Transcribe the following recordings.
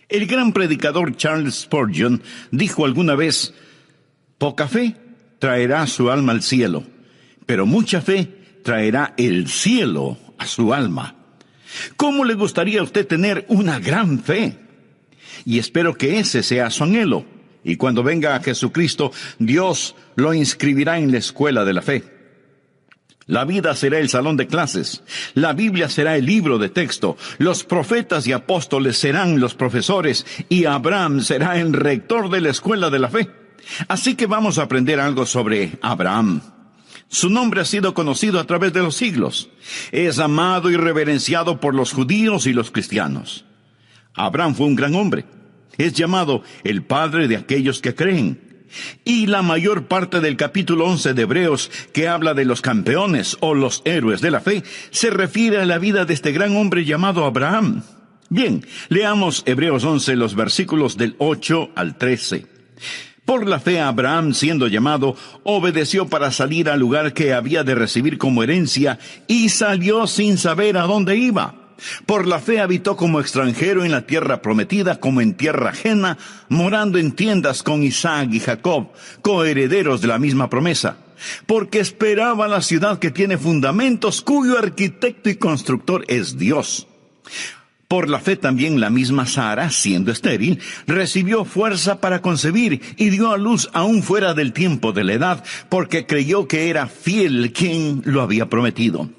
El gran predicador Charles Spurgeon dijo alguna vez: poca fe traerá su alma al cielo, pero mucha fe traerá el cielo a su alma. ¿Cómo le gustaría a usted tener una gran fe? Y espero que ese sea su anhelo. Y cuando venga a Jesucristo, Dios lo inscribirá en la escuela de la fe. La vida será el salón de clases, la Biblia será el libro de texto, los profetas y apóstoles serán los profesores, y Abraham será el rector de la escuela de la fe. Así que vamos a aprender algo sobre Abraham. Su nombre ha sido conocido a través de los siglos. Es amado y reverenciado por los judíos y los cristianos. Abraham fue un gran hombre. Es llamado el padre de aquellos que creen. Y la mayor parte del capítulo 11 de Hebreos, que habla de los campeones o los héroes de la fe, se refiere a la vida de este gran hombre llamado Abraham. Bien, leamos Hebreos 11, los versículos del 8 al 13. Por la fe Abraham, siendo llamado, obedeció para salir al lugar que había de recibir como herencia, y salió sin saber a dónde iba. Por la fe habitó como extranjero en la tierra prometida, como en tierra ajena, morando en tiendas con Isaac y Jacob, coherederos de la misma promesa. Porque esperaba la ciudad que tiene fundamentos, cuyo arquitecto y constructor es Dios. Por la fe también la misma Sara, siendo estéril, recibió fuerza para concebir y dio a luz aún fuera del tiempo de la edad, porque creyó que era fiel quien lo había prometido.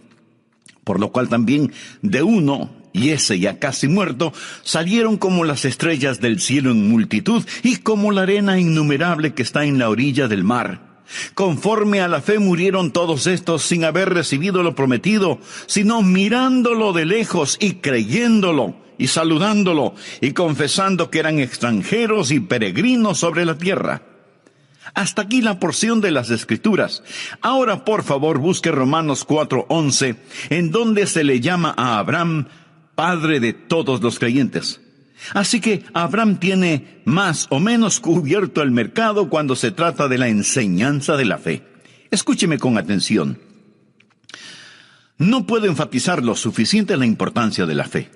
Por lo cual también de uno, y ese ya casi muerto, salieron como las estrellas del cielo en multitud, y como la arena innumerable que está en la orilla del mar. Conforme a la fe murieron todos estos sin haber recibido lo prometido, sino mirándolo de lejos y creyéndolo, y saludándolo, y confesando que eran extranjeros y peregrinos sobre la tierra. Hasta aquí la porción de las Escrituras. Ahora, por favor, busque Romanos 4:11, en donde se le llama a Abraham padre de todos los creyentes. Así que Abraham tiene más o menos cubierto el mercado cuando se trata de la enseñanza de la fe. Escúcheme con atención. No puedo enfatizar lo suficiente la importancia de la fe.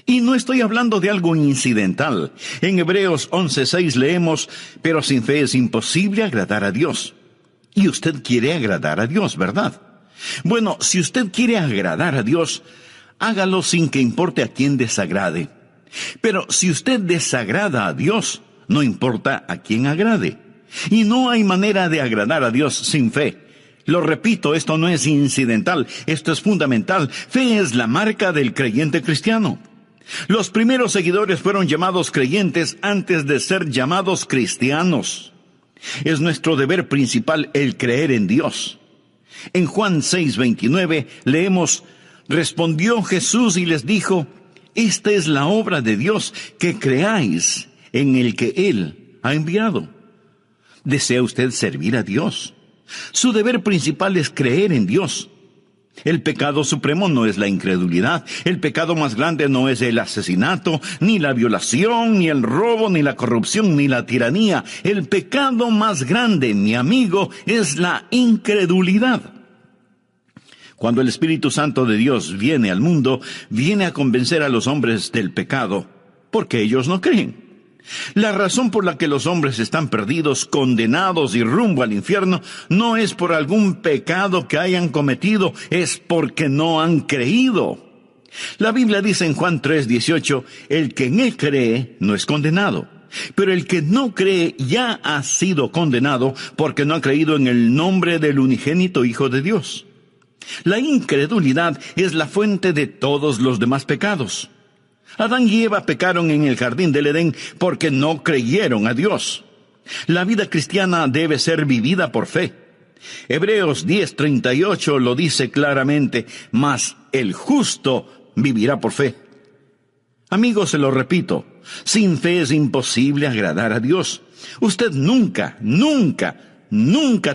Y no estoy hablando de algo incidental. En Hebreos 11:6 leemos: pero sin fe es imposible agradar a Dios. Y usted quiere agradar a Dios, ¿verdad? Bueno, si usted quiere agradar a Dios, hágalo sin que importe a quién desagrade. Pero si usted desagrada a Dios, no importa a quién agrade. Y no hay manera de agradar a Dios sin fe. Lo repito, esto no es incidental, esto es fundamental. Fe es la marca del creyente cristiano. Los primeros seguidores fueron llamados creyentes antes de ser llamados cristianos. Es nuestro deber principal el creer en Dios. En Juan 6:29 leemos: respondió Jesús y les dijo: esta es la obra de Dios, que creáis en el que Él ha enviado. ¿Desea usted servir a Dios? Su deber principal es creer en Dios. El pecado supremo no es la incredulidad. El pecado más grande no es el asesinato, ni la violación, ni el robo, ni la corrupción, ni la tiranía. El pecado más grande, mi amigo, es la incredulidad. Cuando el Espíritu Santo de Dios viene al mundo, viene a convencer a los hombres del pecado, porque ellos no creen. La razón por la que los hombres están perdidos, condenados y rumbo al infierno, no es por algún pecado que hayan cometido, es porque no han creído. La Biblia dice en Juan 3:18, el que en Él cree no es condenado. Pero el que no cree ya ha sido condenado porque no ha creído en el nombre del unigénito Hijo de Dios. La incredulidad es la fuente de todos los demás pecados. Adán y Eva pecaron en el jardín del Edén porque no creyeron a Dios. La vida cristiana debe ser vivida por fe. Hebreos 10:38 lo dice claramente: mas el justo vivirá por fe. Amigos, se lo repito, sin fe es imposible agradar a Dios. Usted nunca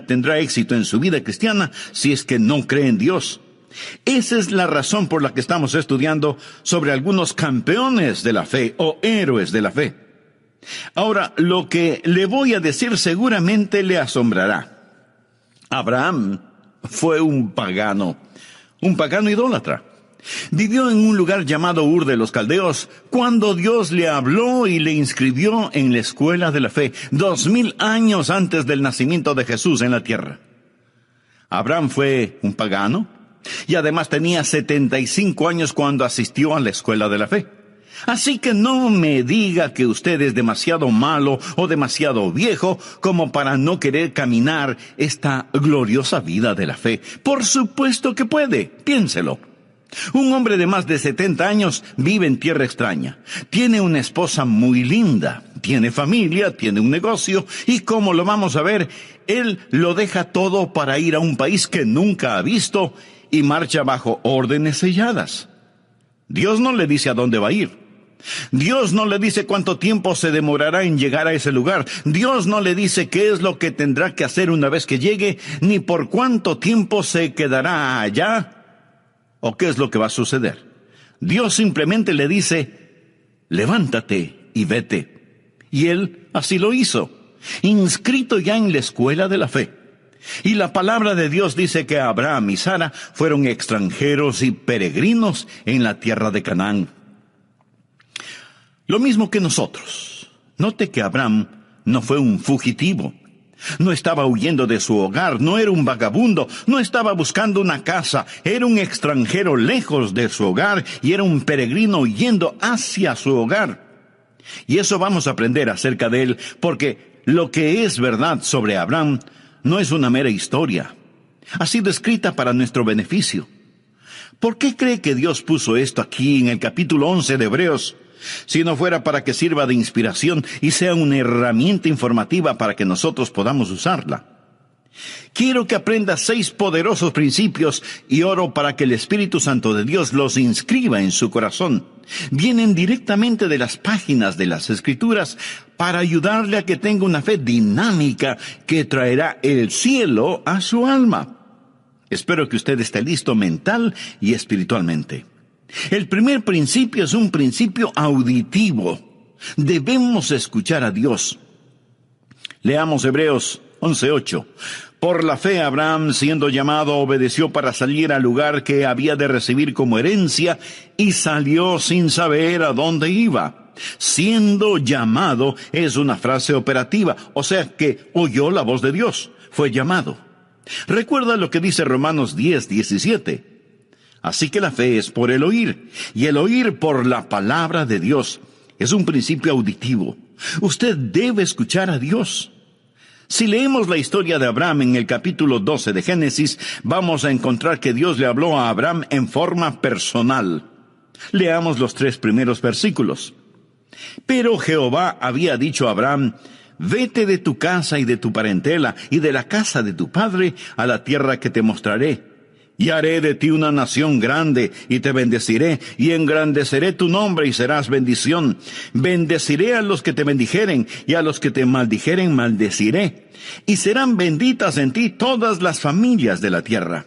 tendrá éxito en su vida cristiana si es que no cree en Dios. Esa es la razón por la que estamos estudiando sobre algunos campeones de la fe o héroes de la fe. Ahora, lo que le voy a decir seguramente le asombrará. Abraham fue un pagano idólatra. Vivió en un lugar llamado Ur de los Caldeos cuando Dios le habló y le inscribió en la escuela de la fe, 2000 años antes del nacimiento de Jesús en la tierra. Abraham fue un pagano y además tenía 75 años cuando asistió a la escuela de la fe. Así que no me diga que usted es demasiado malo o demasiado viejo como para no querer caminar esta gloriosa vida de la fe. Por supuesto que puede, piénselo. Un hombre de más de 70 años vive en tierra extraña. Tiene una esposa muy linda, tiene familia, tiene un negocio y como lo vamos a ver, él lo deja todo para ir a un país que nunca ha visto y marcha bajo órdenes selladas. Dios no le dice a dónde va a ir. Dios no le dice cuánto tiempo se demorará en llegar a ese lugar. Dios no le dice qué es lo que tendrá que hacer una vez que llegue, ni por cuánto tiempo se quedará allá, o qué es lo que va a suceder. Dios simplemente le dice, levántate y vete. Y él así lo hizo, inscrito ya en la escuela de la fe. Y la palabra de Dios dice que Abraham y Sara fueron extranjeros y peregrinos en la tierra de Canaán. Lo mismo que nosotros. Note que Abraham no fue un fugitivo. No estaba huyendo de su hogar, no era un vagabundo, no estaba buscando una casa, era un extranjero lejos de su hogar y era un peregrino yendo hacia su hogar. Y eso vamos a aprender acerca de él, porque lo que es verdad sobre Abraham no es una mera historia. Ha sido escrita para nuestro beneficio. ¿Por qué cree que Dios puso esto aquí en el capítulo 11 de Hebreos? Si no fuera para que sirva de inspiración y sea una herramienta informativa para que nosotros podamos usarla. Quiero que aprenda 6 poderosos principios y oro para que el Espíritu Santo de Dios los inscriba en su corazón. Vienen directamente de las páginas de las Escrituras para ayudarle a que tenga una fe dinámica que traerá el cielo a su alma. Espero que usted esté listo mental y espiritualmente. El primer principio es un principio auditivo. Debemos escuchar a Dios. Leamos Hebreos 11:8. Por la fe Abraham, siendo llamado, obedeció para salir al lugar que había de recibir como herencia y salió sin saber a dónde iba. Siendo llamado es una frase operativa, o sea que oyó la voz de Dios, fue llamado. Recuerda lo que dice Romanos 10:17. Así que la fe es por el oír, y el oír por la palabra de Dios. Es un principio auditivo. Usted debe escuchar a Dios. Si leemos la historia de Abraham en el capítulo 12 de Génesis, vamos a encontrar que Dios le habló a Abraham en forma personal. Leamos los 3 primeros versículos. Pero Jehová había dicho a Abraham, vete de tu casa y de tu parentela y de la casa de tu padre a la tierra que te mostraré. Y haré de ti una nación grande, y te bendeciré, y engrandeceré tu nombre, y serás bendición. Bendeciré a los que te bendijeren, y a los que te maldijeren maldeciré. Y serán benditas en ti todas las familias de la tierra.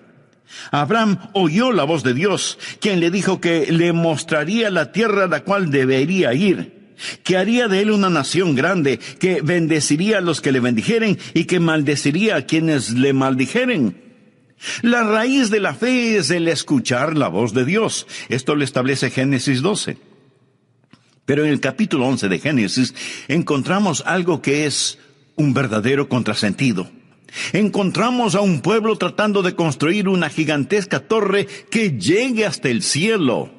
Abraham oyó la voz de Dios, quien le dijo que le mostraría la tierra a la cual debería ir, que haría de él una nación grande, que bendeciría a los que le bendijeren, y que maldeciría a quienes le maldijeren. La raíz de la fe es el escuchar la voz de Dios. Esto lo establece Génesis 12. Pero en el capítulo 11 de Génesis encontramos algo que es un verdadero contrasentido. Encontramos a un pueblo tratando de construir una gigantesca torre que llegue hasta el cielo.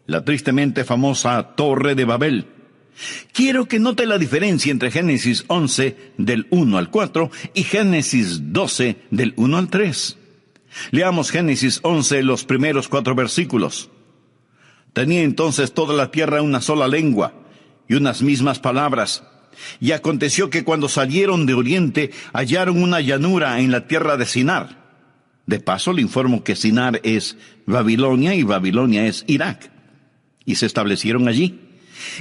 La tristemente famosa Torre de Babel. Quiero que note la diferencia entre Génesis 11 del 1 al 4 y Génesis 12 del 1 al 3. Leamos Génesis 11, los primeros 4 versículos. Tenía entonces toda la tierra una sola lengua y unas mismas palabras. Y aconteció que cuando salieron de oriente hallaron una llanura en la tierra de Sinar. De paso le informo que Sinar es Babilonia y Babilonia es Irak. Y se establecieron allí.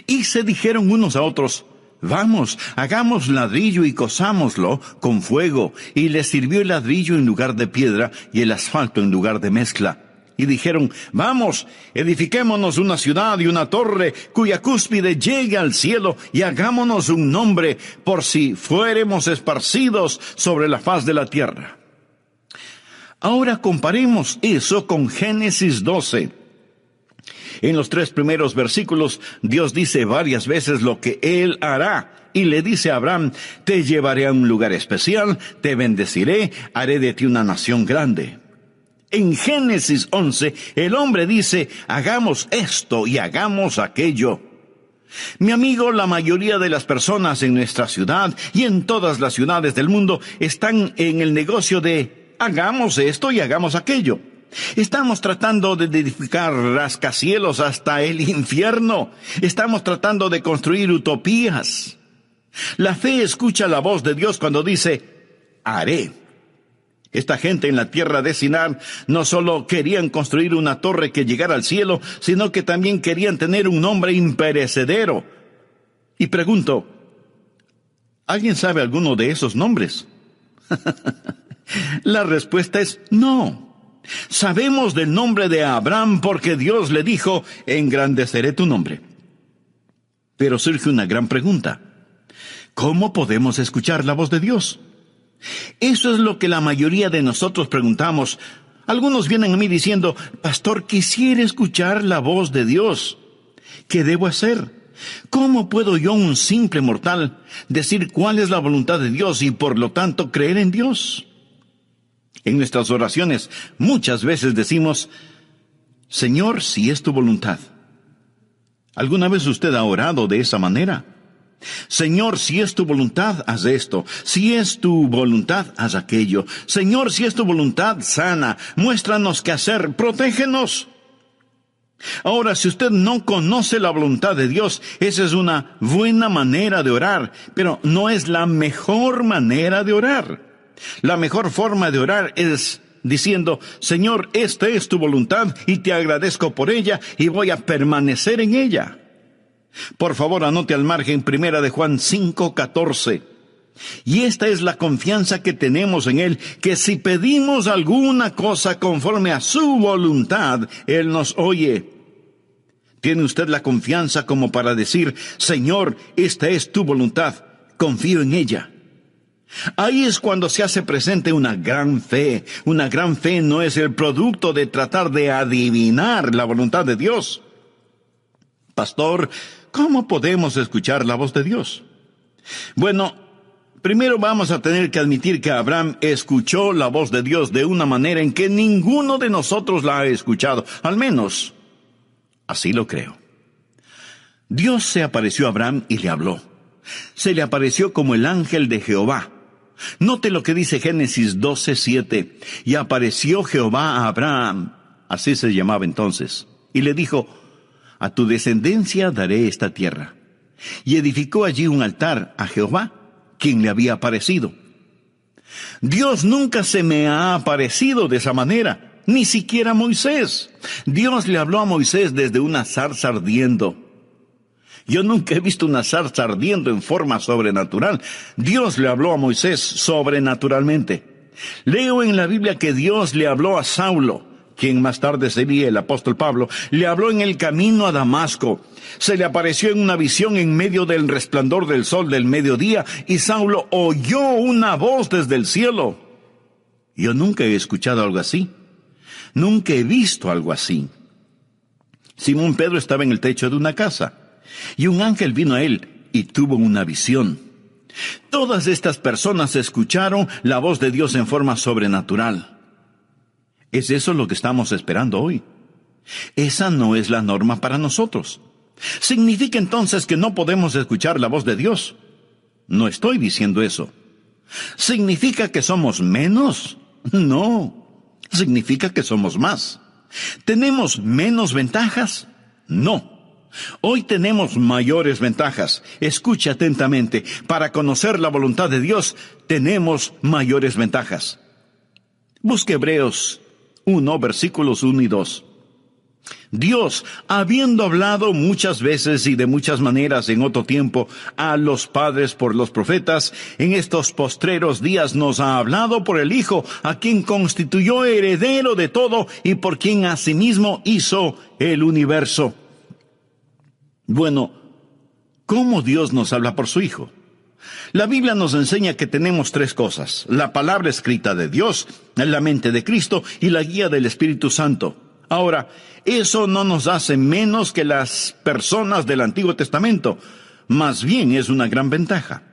Y se dijeron unos a otros, vamos, hagamos ladrillo y cozámoslo con fuego. Y les sirvió el ladrillo en lugar de piedra y el asfalto en lugar de mezcla. Y dijeron, vamos, edifiquémonos una ciudad y una torre cuya cúspide llegue al cielo y hagámonos un nombre por si fuéremos esparcidos sobre la faz de la tierra. Ahora comparemos eso con Génesis 12. En los 3 primeros versículos, Dios dice varias veces lo que Él hará. Y le dice a Abraham, te llevaré a un lugar especial, te bendeciré, haré de ti una nación grande. En Génesis 11, el hombre dice, hagamos esto y hagamos aquello. Mi amigo, la mayoría de las personas en nuestra ciudad y en todas las ciudades del mundo están en el negocio de hagamos esto y hagamos aquello. Estamos tratando de edificar rascacielos hasta el infierno. Estamos tratando de construir utopías. La fe escucha la voz de Dios cuando dice, haré. Esta gente en la tierra de Sinar no solo querían construir una torre que llegara al cielo, sino que también querían tener un nombre imperecedero. Y pregunto, ¿alguien sabe alguno de esos nombres? La respuesta es no. Sabemos del nombre de Abraham porque Dios le dijo, engrandeceré tu nombre. Pero surge una gran pregunta. ¿Cómo podemos escuchar la voz de Dios? Eso es lo que la mayoría de nosotros preguntamos. Algunos vienen a mí diciendo, pastor, quisiera escuchar la voz de Dios. ¿Qué debo hacer? ¿Cómo puedo yo, un simple mortal, decir cuál es la voluntad de Dios y por lo tanto creer en Dios? En nuestras oraciones muchas veces decimos, Señor, si es tu voluntad. ¿Alguna vez usted ha orado de esa manera? Señor, si es tu voluntad, haz esto. Si es tu voluntad, haz aquello. Señor, si es tu voluntad, sana. Muéstranos qué hacer. Protégenos. Ahora, si usted no conoce la voluntad de Dios, esa es una buena manera de orar, pero no es la mejor manera de orar. La mejor forma de orar es diciendo, Señor, esta es tu voluntad y te agradezco por ella y voy a permanecer en ella. Por favor, anote al margen 1 de Juan 5:14. Y esta es la confianza que tenemos en Él, que si pedimos alguna cosa conforme a su voluntad, Él nos oye. ¿Tiene usted la confianza como para decir, Señor, esta es tu voluntad, confío en ella? Ahí es cuando se hace presente una gran fe. Una gran fe no es el producto de tratar de adivinar la voluntad de Dios. Pastor, ¿cómo podemos escuchar la voz de Dios? Bueno, primero vamos a tener que admitir que Abraham escuchó la voz de Dios de una manera en que ninguno de nosotros la ha escuchado. Al menos, así lo creo. Dios se apareció a Abraham y le habló. Se le apareció como el ángel de Jehová. Note lo que dice Génesis 12:7. Y apareció Jehová a Abraham, así se llamaba entonces, y le dijo, a tu descendencia daré esta tierra. Y edificó allí un altar a Jehová, quien le había aparecido. Dios nunca se me ha aparecido de esa manera, ni siquiera a Moisés. Dios le habló a Moisés desde una zarza ardiendo. Yo nunca he visto una zarza ardiendo en forma sobrenatural. Dios le habló a Moisés sobrenaturalmente. Leo en la Biblia que Dios le habló a Saulo, quien más tarde sería el apóstol Pablo, le habló en el camino a Damasco. Se le apareció en una visión en medio del resplandor del sol del mediodía, y Saulo oyó una voz desde el cielo. Yo nunca he escuchado algo así. Nunca he visto algo así. Simón Pedro estaba en el techo de una casa, y un ángel vino a él y tuvo una visión. Todas estas personas escucharon la voz de Dios en forma sobrenatural. ¿Es eso lo que estamos esperando hoy? Esa no es la norma para nosotros. ¿Significa entonces que no podemos escuchar la voz de Dios? No estoy diciendo eso. ¿Significa que somos menos? No. Significa que somos más. ¿Tenemos menos ventajas? No. Hoy tenemos mayores ventajas. Escuche atentamente. Para conocer la voluntad de Dios, tenemos mayores ventajas. Busque Hebreos 1, versículos 1 y 2. Dios, habiendo hablado muchas veces y de muchas maneras en otro tiempo a los padres por los profetas, en estos postreros días nos ha hablado por el Hijo, a quien constituyó heredero de todo y por quien asimismo hizo el universo. Bueno, ¿cómo Dios nos habla por su Hijo? La Biblia nos enseña que tenemos 3 cosas: la palabra escrita de Dios, la mente de Cristo y la guía del Espíritu Santo. Ahora, eso no nos hace menos que las personas del Antiguo Testamento. Más bien es una gran ventaja.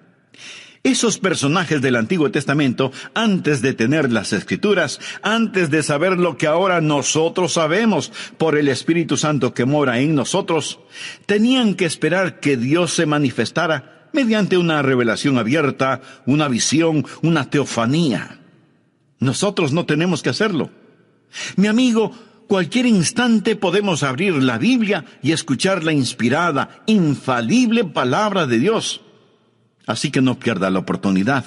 Esos personajes del Antiguo Testamento, antes de tener las Escrituras, antes de saber lo que ahora nosotros sabemos por el Espíritu Santo que mora en nosotros, tenían que esperar que Dios se manifestara mediante una revelación abierta, una visión, una teofanía. Nosotros no tenemos que hacerlo. Mi amigo, cualquier instante podemos abrir la Biblia y escuchar la inspirada, infalible palabra de Dios. Así que no pierda la oportunidad.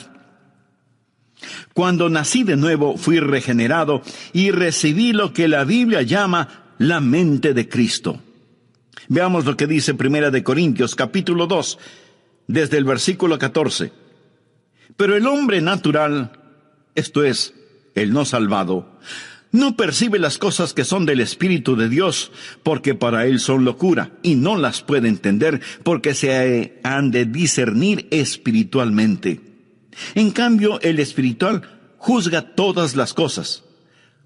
Cuando nací de nuevo, fui regenerado y recibí lo que la Biblia llama la mente de Cristo. Veamos lo que dice 1 Corintios, capítulo 2, desde el versículo 14. Pero el hombre natural, esto es, el no salvado, no percibe las cosas que son del Espíritu de Dios, porque para él son locura, y no las puede entender, porque se han de discernir espiritualmente. En cambio, el espiritual juzga todas las cosas,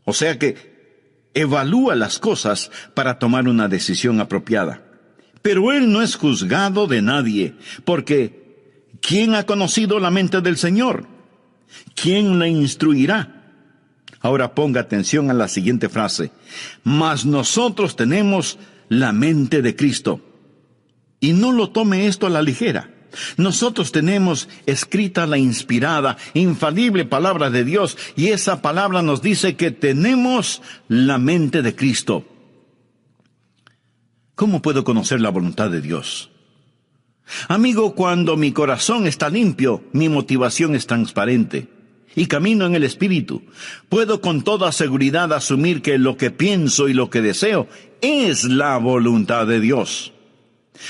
o sea que evalúa las cosas para tomar una decisión apropiada. Pero él no es juzgado de nadie, porque ¿quién ha conocido la mente del Señor? ¿Quién le instruirá? Ahora ponga atención a la siguiente frase. Mas nosotros tenemos la mente de Cristo. Y no lo tome esto a la ligera. Nosotros tenemos escrita la inspirada, infalible palabra de Dios, y esa palabra nos dice que tenemos la mente de Cristo. ¿Cómo puedo conocer la voluntad de Dios? Amigo, cuando mi corazón está limpio, mi motivación es transparente. Y camino en el Espíritu, puedo con toda seguridad asumir que lo que pienso y lo que deseo es la voluntad de Dios.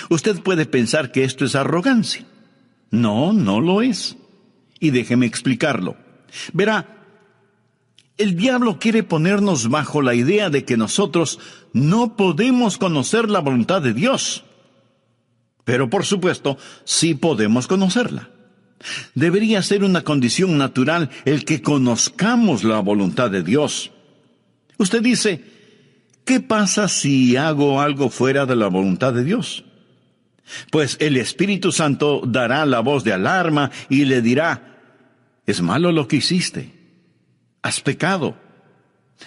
Usted puede pensar que esto es arrogancia. No, no lo es. Y déjeme explicarlo. Verá, el diablo quiere ponernos bajo la idea de que nosotros no podemos conocer la voluntad de Dios. Pero por supuesto, sí podemos conocerla. Debería ser una condición natural el que conozcamos la voluntad de Dios. Usted dice, ¿qué pasa si hago algo fuera de la voluntad de Dios? Pues el Espíritu Santo dará la voz de alarma y le dirá, es malo lo que hiciste, has pecado,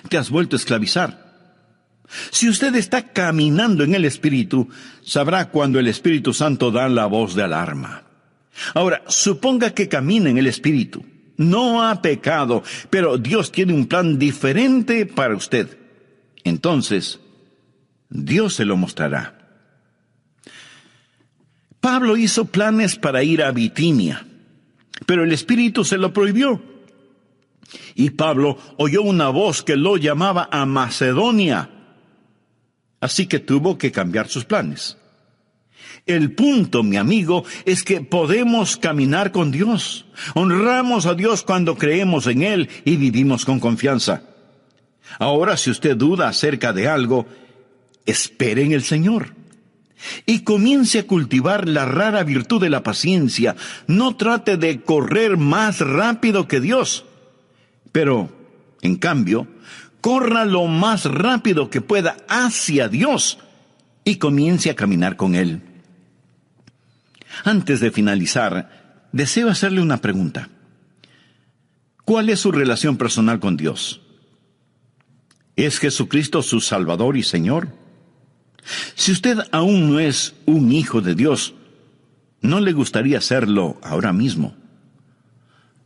te has vuelto a esclavizar. Si usted está caminando en el Espíritu, sabrá cuando el Espíritu Santo da la voz de alarma. Ahora, suponga que camina en el Espíritu. No ha pecado, pero Dios tiene un plan diferente para usted. Entonces, Dios se lo mostrará. Pablo hizo planes para ir a Bitinia, pero el Espíritu se lo prohibió. Y Pablo oyó una voz que lo llamaba a Macedonia. Así que tuvo que cambiar sus planes. El punto, mi amigo, es que podemos caminar con Dios. Honramos a Dios cuando creemos en Él y vivimos con confianza. Ahora, si usted duda acerca de algo, espere en el Señor. Y comience a cultivar la rara virtud de la paciencia. No trate de correr más rápido que Dios. Pero, en cambio, corra lo más rápido que pueda hacia Dios y comience a caminar con Él. Antes de finalizar, deseo hacerle una pregunta. ¿Cuál es su relación personal con Dios? ¿Es Jesucristo su Salvador y Señor? Si usted aún no es un hijo de Dios, ¿no le gustaría serlo ahora mismo?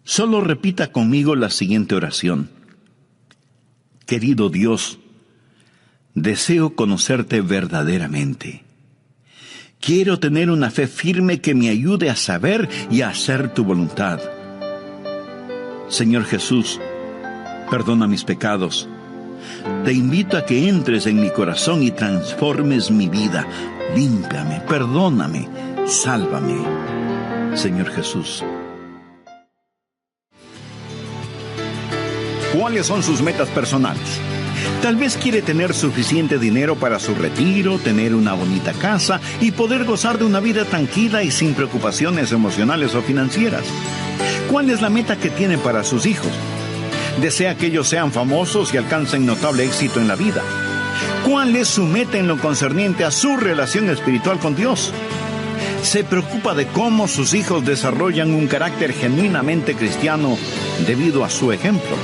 Solo repita conmigo la siguiente oración. Querido Dios, deseo conocerte verdaderamente. Quiero tener una fe firme que me ayude a saber y a hacer tu voluntad. Señor Jesús, perdona mis pecados. Te invito a que entres en mi corazón y transformes mi vida. Límpiame, perdóname, sálvame. Señor Jesús. ¿Cuáles son sus metas personales? Tal vez quiere tener suficiente dinero para su retiro, tener una bonita casa y poder gozar de una vida tranquila y sin preocupaciones emocionales o financieras. ¿Cuál es la meta que tiene para sus hijos? Desea que ellos sean famosos y alcancen notable éxito en la vida. ¿Cuál es su meta en lo concerniente a su relación espiritual con Dios? ¿Se preocupa de cómo sus hijos desarrollan un carácter genuinamente cristiano debido a su ejemplo?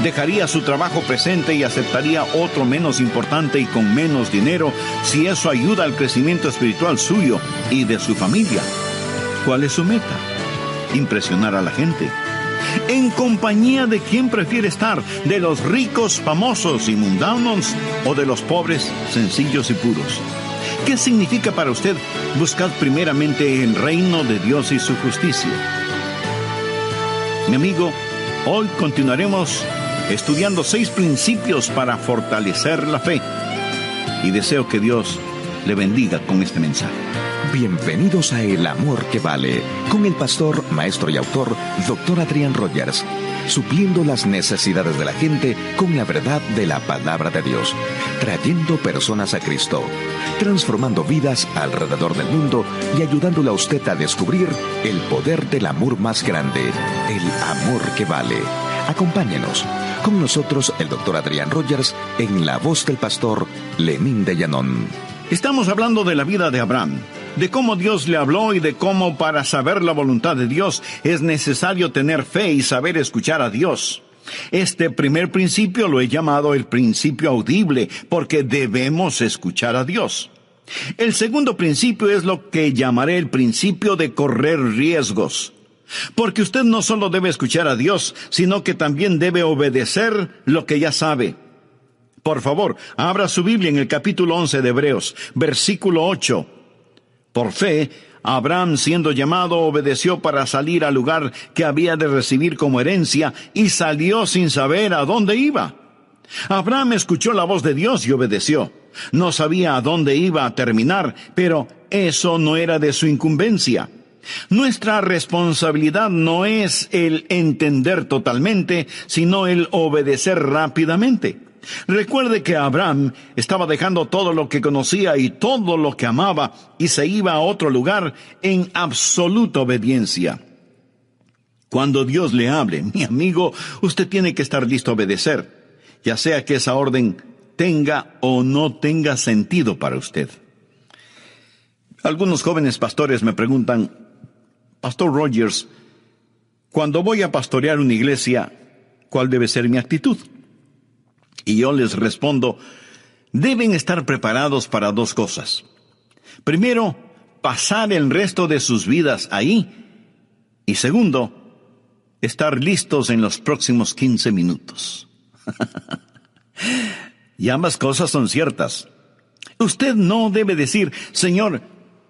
¿Dejaría su trabajo presente y aceptaría otro menos importante y con menos dinero si eso ayuda al crecimiento espiritual suyo y de su familia? ¿Cuál es su meta? Impresionar a la gente. ¿En compañía de quién prefiere estar? ¿De los ricos, famosos y mundanos o de los pobres, sencillos y puros? ¿Qué significa para usted buscar primeramente el reino de Dios y su justicia? Mi amigo, hoy continuaremos estudiando 6 principios para fortalecer la fe. Y deseo que Dios le bendiga con este mensaje. Bienvenidos a El Amor que Vale, con el pastor, maestro y autor, Dr. Adrián Rogers, supliendo las necesidades de la gente con la verdad de la palabra de Dios, trayendo personas a Cristo, transformando vidas alrededor del mundo y ayudándole a usted a descubrir el poder del amor más grande, el amor que vale. Acompáñenos. Con nosotros el Dr. Adrián Rogers en la voz del pastor Lenín de Llanón. Estamos hablando de la vida de Abraham, de cómo Dios le habló y de cómo para saber la voluntad de Dios es necesario tener fe y saber escuchar a Dios. Este primer principio lo he llamado el principio audible, porque debemos escuchar a Dios. El segundo principio es lo que llamaré el principio de correr riesgos. Porque usted no solo debe escuchar a Dios, sino que también debe obedecer lo que ya sabe. Por favor, abra su Biblia en el capítulo 11 de Hebreos, versículo 8. Por fe, Abraham, siendo llamado, obedeció para salir al lugar que había de recibir como herencia, y salió sin saber a dónde iba. Abraham escuchó la voz de Dios y obedeció. No sabía a dónde iba a terminar, pero eso no era de su incumbencia. Nuestra responsabilidad no es el entender totalmente, sino el obedecer rápidamente. Recuerde que Abraham estaba dejando todo lo que conocía y todo lo que amaba y se iba a otro lugar en absoluta obediencia. Cuando Dios le hable, mi amigo, usted tiene que estar listo a obedecer, ya sea que esa orden tenga o no tenga sentido para usted. Algunos jóvenes pastores me preguntan: Pastor Rogers, cuando voy a pastorear una iglesia, ¿cuál debe ser mi actitud? Y yo les respondo: deben estar preparados para 2 cosas. Primero, pasar el resto de sus vidas ahí. Y segundo, estar listos en los próximos 15 minutos. Y ambas cosas son ciertas. Usted no debe decir: Señor,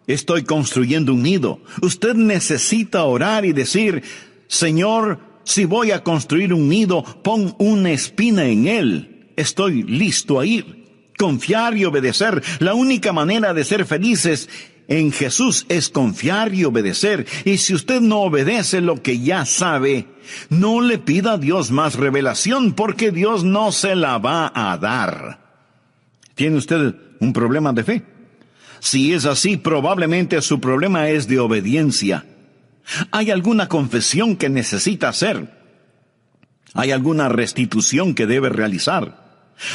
estoy construyendo un nido. Usted necesita orar y decir: Señor, si voy a construir un nido, pon una espina en él. Estoy listo a ir. Confiar y obedecer. La única manera de ser felices en Jesús es confiar y obedecer. Y si usted no obedece lo que ya sabe, no le pida a Dios más revelación, porque Dios no se la va a dar. ¿Tiene usted un problema de fe? Si es así, probablemente su problema es de obediencia. ¿Hay alguna confesión que necesita hacer? ¿Hay alguna restitución que debe realizar?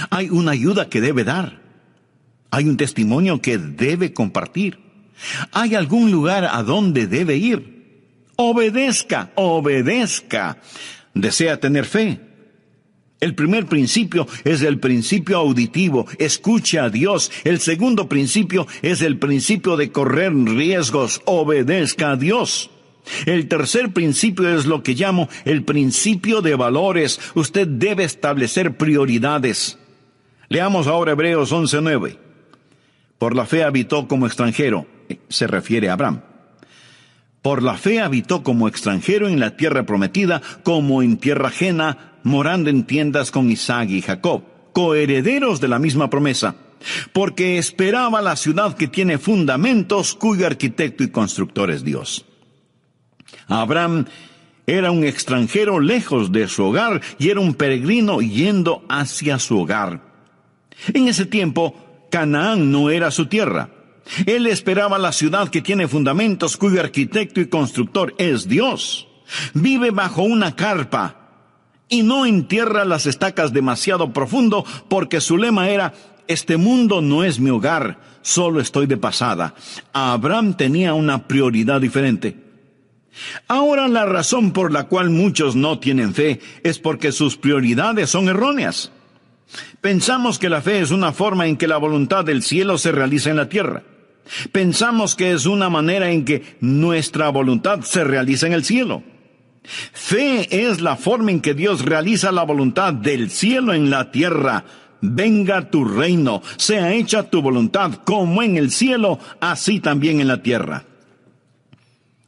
¿Hay una ayuda que debe dar? ¿Hay un testimonio que debe compartir? ¿Hay algún lugar a donde debe ir? Obedezca, obedezca. ¿Desea tener fe? El primer principio es el principio auditivo. Escucha a Dios. El segundo principio es el principio de correr riesgos. Obedezca a Dios. El tercer principio es lo que llamo el principio de valores. Usted debe establecer prioridades. Leamos ahora Hebreos 11:9. Por la fe habitó como extranjero. Se refiere a Abraham. Por la fe habitó como extranjero en la tierra prometida, como en tierra ajena, morando en tiendas con Isaac y Jacob, coherederos de la misma promesa, porque esperaba la ciudad que tiene fundamentos, cuyo arquitecto y constructor es Dios. Abraham era un extranjero lejos de su hogar y era un peregrino yendo hacia su hogar. En ese tiempo, Canaán no era su tierra. Él esperaba la ciudad que tiene fundamentos, cuyo arquitecto y constructor es Dios. Vive bajo una carpa y no entierra las estacas demasiado profundo, porque su lema era: este mundo no es mi hogar, solo estoy de pasada. Abraham tenía una prioridad diferente. Ahora, la razón por la cual muchos no tienen fe es porque sus prioridades son erróneas. Pensamos que la fe es una forma en que la voluntad del cielo se realiza en la tierra. Pensamos que es una manera en que nuestra voluntad se realiza en el cielo. Fe es la forma en que Dios realiza la voluntad del cielo en la tierra. Venga tu reino, sea hecha tu voluntad, como en el cielo, así también en la tierra.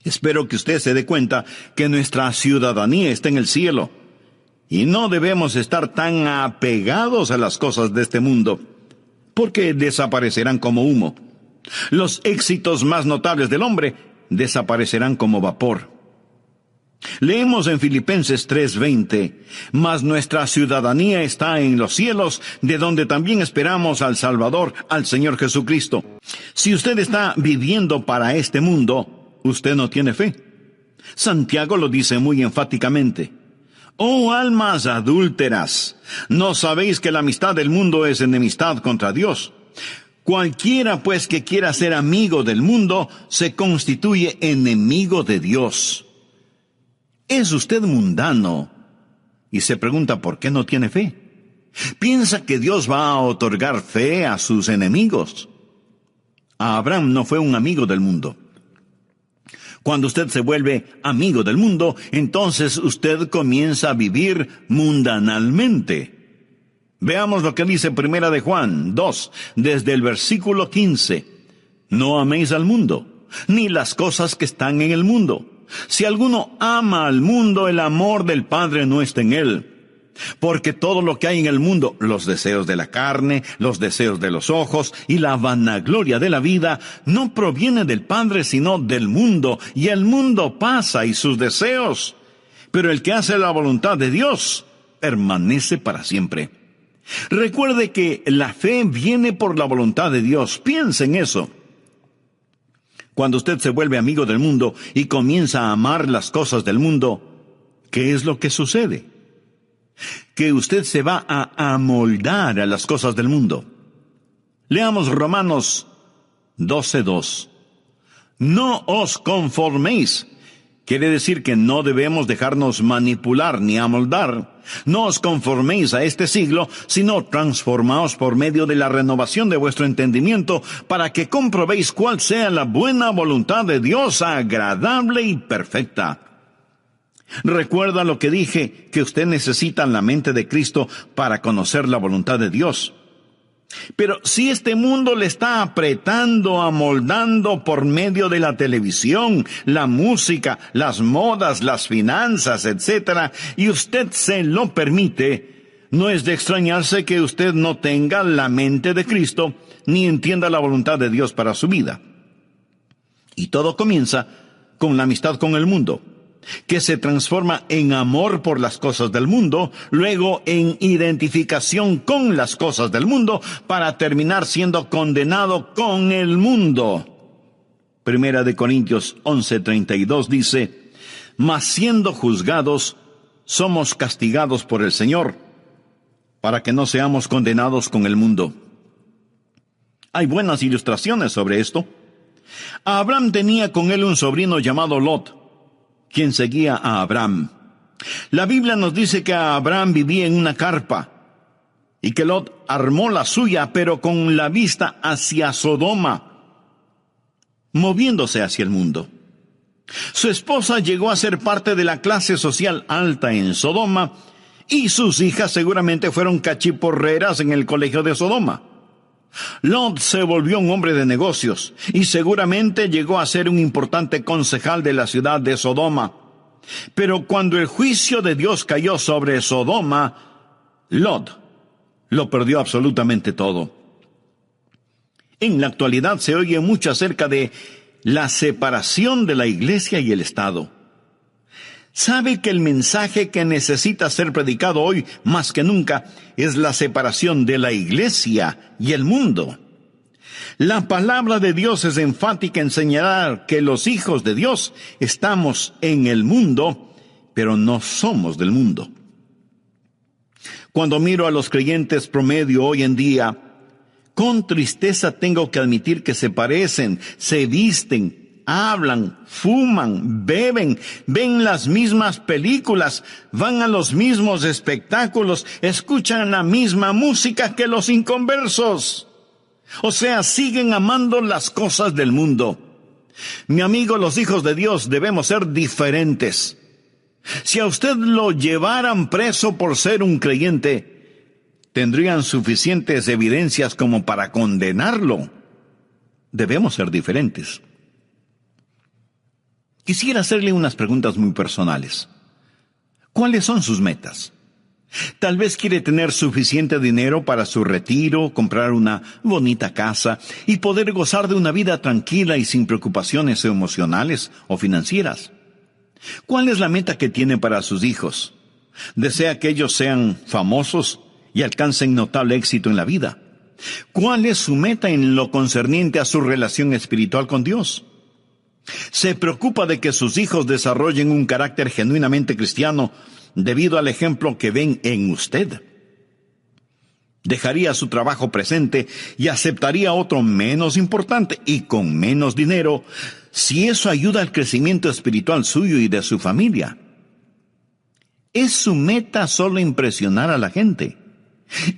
Espero que usted se dé cuenta que nuestra ciudadanía está en el cielo, y no debemos estar tan apegados a las cosas de este mundo, porque desaparecerán como humo. Los éxitos más notables del hombre desaparecerán como vapor. Leemos en Filipenses 3:20, mas nuestra ciudadanía está en los cielos, de donde también esperamos al Salvador, al Señor Jesucristo. Si usted está viviendo para este mundo, usted no tiene fe. Santiago lo dice muy enfáticamente: oh almas adúlteras, ¿no sabéis que la amistad del mundo es enemistad contra Dios? Cualquiera pues que quiera ser amigo del mundo se constituye enemigo de Dios. ¿Es usted mundano y se pregunta por qué no tiene fe? ¿Piensa que Dios va a otorgar fe a sus enemigos? Abraham no fue un amigo del mundo. Cuando usted se vuelve amigo del mundo, entonces usted comienza a vivir mundanalmente. Veamos lo que dice 1 de Juan 2, desde el versículo 15. No améis al mundo, ni las cosas que están en el mundo. Si alguno ama al mundo, el amor del Padre no está en él. Porque todo lo que hay en el mundo, los deseos de la carne, los deseos de los ojos y la vanagloria de la vida, no proviene del Padre sino del mundo, y el mundo pasa y sus deseos. Pero el que hace la voluntad de Dios permanece para siempre. Recuerde que la fe viene por la voluntad de Dios. Piense en eso. Cuando usted se vuelve amigo del mundo y comienza a amar las cosas del mundo, ¿qué es lo que sucede? Que usted se va a amoldar a las cosas del mundo. Leamos Romanos 12:2. No os conforméis. Quiere decir que no debemos dejarnos manipular ni amoldar. No os conforméis a este siglo, sino transformaos por medio de la renovación de vuestro entendimiento, para que comprobéis cuál sea la buena voluntad de Dios, agradable y perfecta. Recuerda lo que dije, que usted necesita la mente de Cristo para conocer la voluntad de Dios. Pero si este mundo le está apretando, amoldando por medio de la televisión, la música, las modas, las finanzas, etc., y usted se lo permite, no es de extrañarse que usted no tenga la mente de Cristo, ni entienda la voluntad de Dios para su vida. Y todo comienza con la amistad con el mundo, que se transforma en amor por las cosas del mundo, luego en identificación con las cosas del mundo, para terminar siendo condenado con el mundo. 1 de Corintios 11:32 dice: mas siendo juzgados, somos castigados por el Señor, para que no seamos condenados con el mundo. Hay buenas ilustraciones sobre esto. Abraham tenía con él un sobrino llamado Lot, quien seguía a Abraham. La Biblia nos dice que Abraham vivía en una carpa y que Lot armó la suya, pero con la vista hacia Sodoma, moviéndose hacia el mundo. Su esposa llegó a ser parte de la clase social alta en Sodoma, y sus hijas seguramente fueron cachiporreras en el colegio de Sodoma. Lot se volvió un hombre de negocios y seguramente llegó a ser un importante concejal de la ciudad de Sodoma. Pero cuando el juicio de Dios cayó sobre Sodoma, Lot lo perdió absolutamente todo. En la actualidad se oye mucho acerca de la separación de la iglesia y el Estado. ¿Sabe que el mensaje que necesita ser predicado hoy más que nunca es la separación de la iglesia y el mundo? La palabra de Dios es enfática en señalar que los hijos de Dios estamos en el mundo, pero no somos del mundo. Cuando miro a los creyentes promedio hoy en día, con tristeza tengo que admitir que se parecen, se visten, hablan, fuman, beben, ven las mismas películas, van a los mismos espectáculos, escuchan la misma música que los inconversos. O sea, siguen amando las cosas del mundo. Mi amigo, los hijos de Dios debemos ser diferentes. Si a usted lo llevaran preso por ser un creyente, tendrían suficientes evidencias como para condenarlo. Debemos ser diferentes. Quisiera hacerle unas preguntas muy personales. ¿Cuáles son sus metas? Tal vez quiere tener suficiente dinero para su retiro, comprar una bonita casa y poder gozar de una vida tranquila y sin preocupaciones emocionales o financieras. ¿Cuál es la meta que tiene para sus hijos? ¿Desea que ellos sean famosos y alcancen notable éxito en la vida? ¿Cuál es su meta en lo concerniente a su relación espiritual con Dios? ¿Se preocupa de que sus hijos desarrollen un carácter genuinamente cristiano debido al ejemplo que ven en usted? ¿Dejaría su trabajo presente y aceptaría otro menos importante y con menos dinero si eso ayuda al crecimiento espiritual suyo y de su familia? ¿Es su meta solo impresionar a la gente?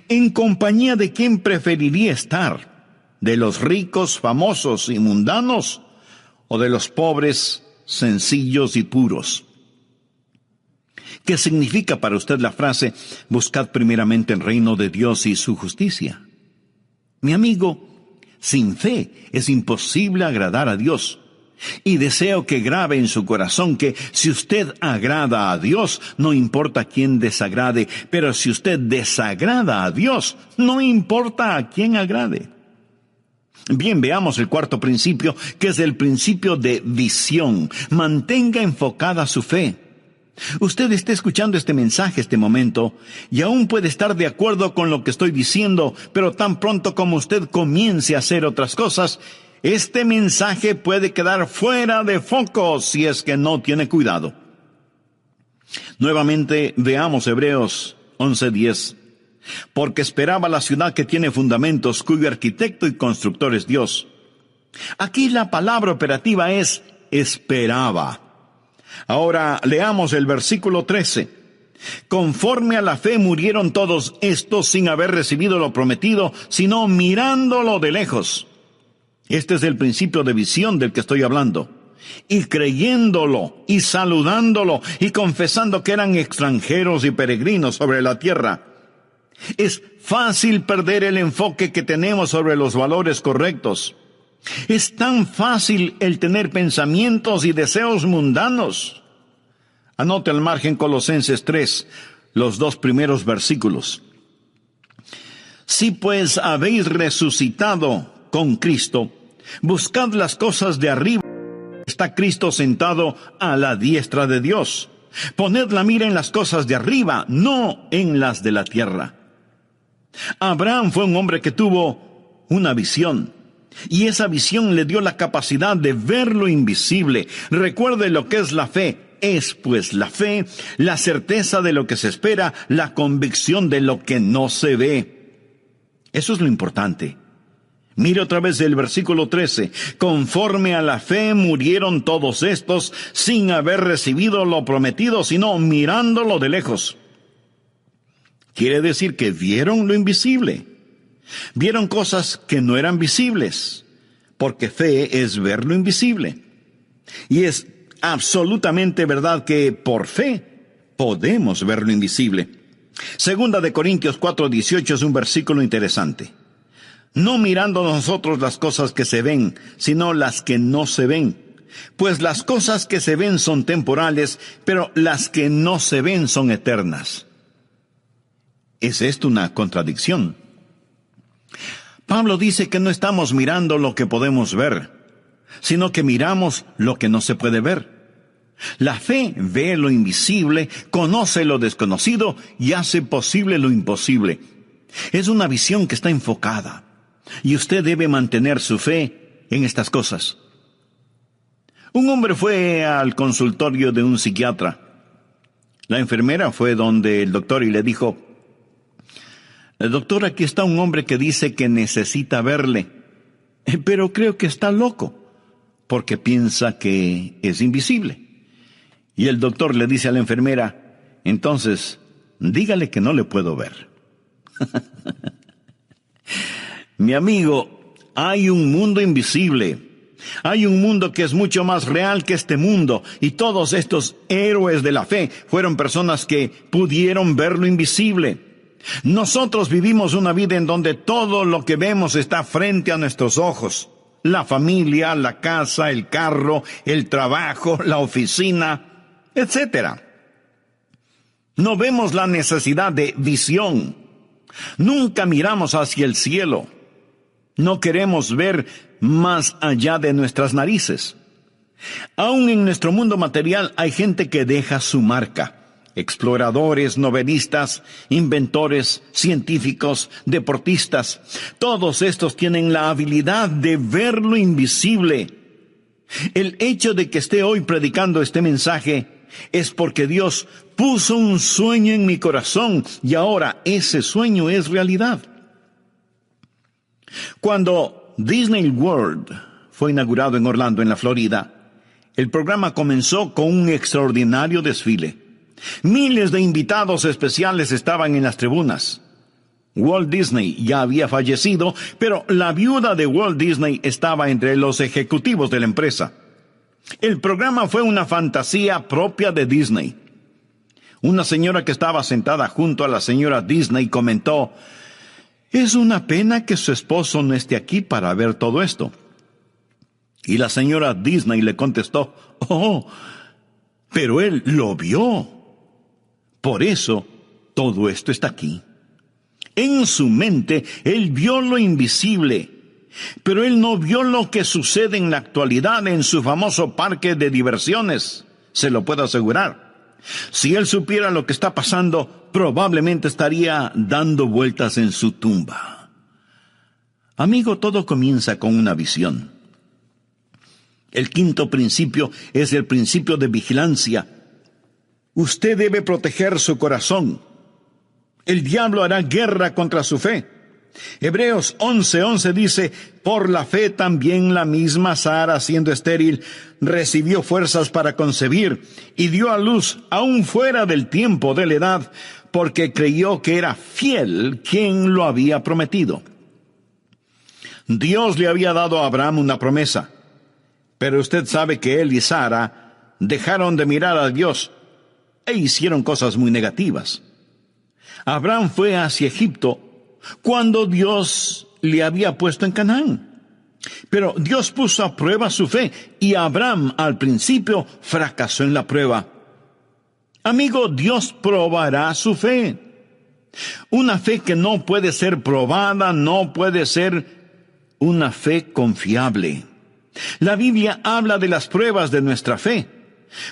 ¿En compañía de quién preferiría estar? ¿De los ricos, famosos y mundanos o de los pobres, sencillos y puros? ¿Qué significa para usted la frase, buscad primeramente el reino de Dios y su justicia? Mi amigo, sin fe es imposible agradar a Dios. Y deseo que grabe en su corazón que si usted agrada a Dios, no importa a quién desagrade, pero si usted desagrada a Dios, no importa a quién agrade. Bien, veamos el cuarto principio, que es el principio de visión. Mantenga enfocada su fe. Usted está escuchando este mensaje este momento y aún puede estar de acuerdo con lo que estoy diciendo, pero tan pronto como usted comience a hacer otras cosas, este mensaje puede quedar fuera de foco si es que no tiene cuidado. Nuevamente veamos Hebreos 11:10. Porque esperaba la ciudad que tiene fundamentos, cuyo arquitecto y constructor es Dios. Aquí la palabra operativa es esperaba. Ahora leamos el versículo 13. Conforme a la fe murieron todos estos sin haber recibido lo prometido, sino mirándolo de lejos. Este es el principio de visión del que estoy hablando. Y creyéndolo, y saludándolo, y confesando que eran extranjeros y peregrinos sobre la tierra. Es fácil perder el enfoque que tenemos sobre los valores correctos. Es tan fácil el tener pensamientos y deseos mundanos. Anote al margen Colosenses 3, los 2 primeros versículos. Si pues habéis resucitado con Cristo, buscad las cosas de arriba. Está Cristo sentado a la diestra de Dios. Poned la mira en las cosas de arriba, no en las de la tierra. Abraham fue un hombre que tuvo una visión. Y esa visión le dio la capacidad de ver lo invisible. Recuerde lo que es la fe. Es pues la fe, la certeza de lo que se espera, la convicción de lo que no se ve. Eso es lo importante. Mire otra vez el versículo 13. Conforme a la fe murieron todos estos sin haber recibido lo prometido, sino mirándolo de lejos. Quiere decir que vieron lo invisible. Vieron cosas que no eran visibles, porque fe es ver lo invisible. Y es absolutamente verdad que por fe podemos ver lo invisible. Segunda de Corintios 4:18 es un versículo interesante. No mirando nosotros las cosas que se ven, sino las que no se ven. Pues las cosas que se ven son temporales, pero las que no se ven son eternas. ¿Es esto una contradicción? Pablo dice que no estamos mirando lo que podemos ver, sino que miramos lo que no se puede ver. La fe ve lo invisible, conoce lo desconocido y hace posible lo imposible. Es una visión que está enfocada, y usted debe mantener su fe en estas cosas. Un hombre fue al consultorio de un psiquiatra. La enfermera fue donde el doctor y le dijo: Doctor, aquí está un hombre que dice que necesita verle, pero creo que está loco, porque piensa que es invisible. Y el doctor le dice a la enfermera, entonces, dígale que no le puedo ver. Mi amigo, hay un mundo invisible. Hay un mundo que es mucho más real que este mundo, y todos estos héroes de la fe fueron personas que pudieron ver lo invisible. Nosotros vivimos una vida en donde todo lo que vemos está frente a nuestros ojos. La familia, la casa, el carro, el trabajo, la oficina, etc. No vemos la necesidad de visión. Nunca miramos hacia el cielo. No queremos ver más allá de nuestras narices. Aún en nuestro mundo material hay gente que deja su marca. Exploradores, novelistas, inventores, científicos, deportistas. Todos estos tienen la habilidad de ver lo invisible. El hecho de que esté hoy predicando este mensaje es porque Dios puso un sueño en mi corazón y ahora ese sueño es realidad. Cuando Disney World fue inaugurado en Orlando, en la Florida, el programa comenzó con un extraordinario desfile. Miles de invitados especiales estaban en las tribunas. Walt Disney ya había fallecido, pero la viuda de Walt Disney estaba entre los ejecutivos de la empresa. El programa fue una fantasía propia de Disney. Una señora que estaba sentada junto a la señora Disney comentó, «Es una pena que su esposo no esté aquí para ver todo esto». Y la señora Disney le contestó, «Oh, pero él lo vio. Por eso todo esto está aquí». En su mente, él vio lo invisible, pero él no vio lo que sucede en la actualidad en su famoso parque de diversiones, se lo puedo asegurar. Si él supiera lo que está pasando, probablemente estaría dando vueltas en su tumba. Amigo, todo comienza con una visión. El quinto principio es el principio de vigilancia. Usted debe proteger su corazón. El diablo hará guerra contra su fe. Hebreos 11:11 dice, por la fe también la misma Sara, siendo estéril, recibió fuerzas para concebir y dio a luz aún fuera del tiempo de la edad, porque creyó que era fiel quien lo había prometido. Dios le había dado a Abraham una promesa, pero usted sabe que él y Sara dejaron de mirar a Dios e hicieron cosas muy negativas. Abraham fue hacia Egipto cuando Dios le había puesto en Canaán. Pero Dios puso a prueba su fe y Abraham al principio fracasó en la prueba. Amigo, Dios probará su fe. Una fe que no puede ser probada, no puede ser una fe confiable. La Biblia habla de las pruebas de nuestra fe.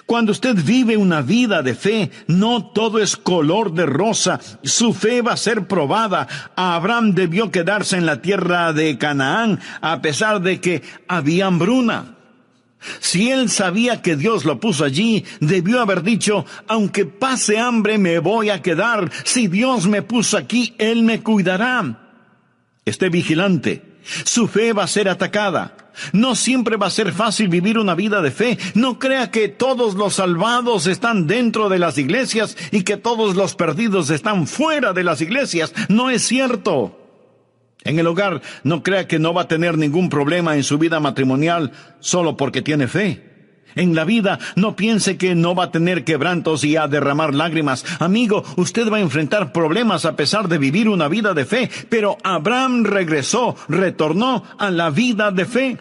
Cuando usted vive una vida de fe, no todo es color de rosa. Su fe va a ser probada. Abraham debió quedarse en la tierra de Canaán a pesar de que había hambruna. Si él sabía que Dios lo puso allí, debió haber dicho, aunque pase hambre me voy a quedar. Si Dios me puso aquí, Él me cuidará. Esté vigilante. Su fe va a ser atacada. No siempre va a ser fácil vivir una vida de fe. No crea que todos los salvados están dentro de las iglesias y que todos los perdidos están fuera de las iglesias. No es cierto. En el hogar, no crea que no va a tener ningún problema en su vida matrimonial solo porque tiene fe. En la vida, no piense que no va a tener quebrantos y a derramar lágrimas. Amigo, usted va a enfrentar problemas a pesar de vivir una vida de fe. Pero Abraham retornó a la vida de fe.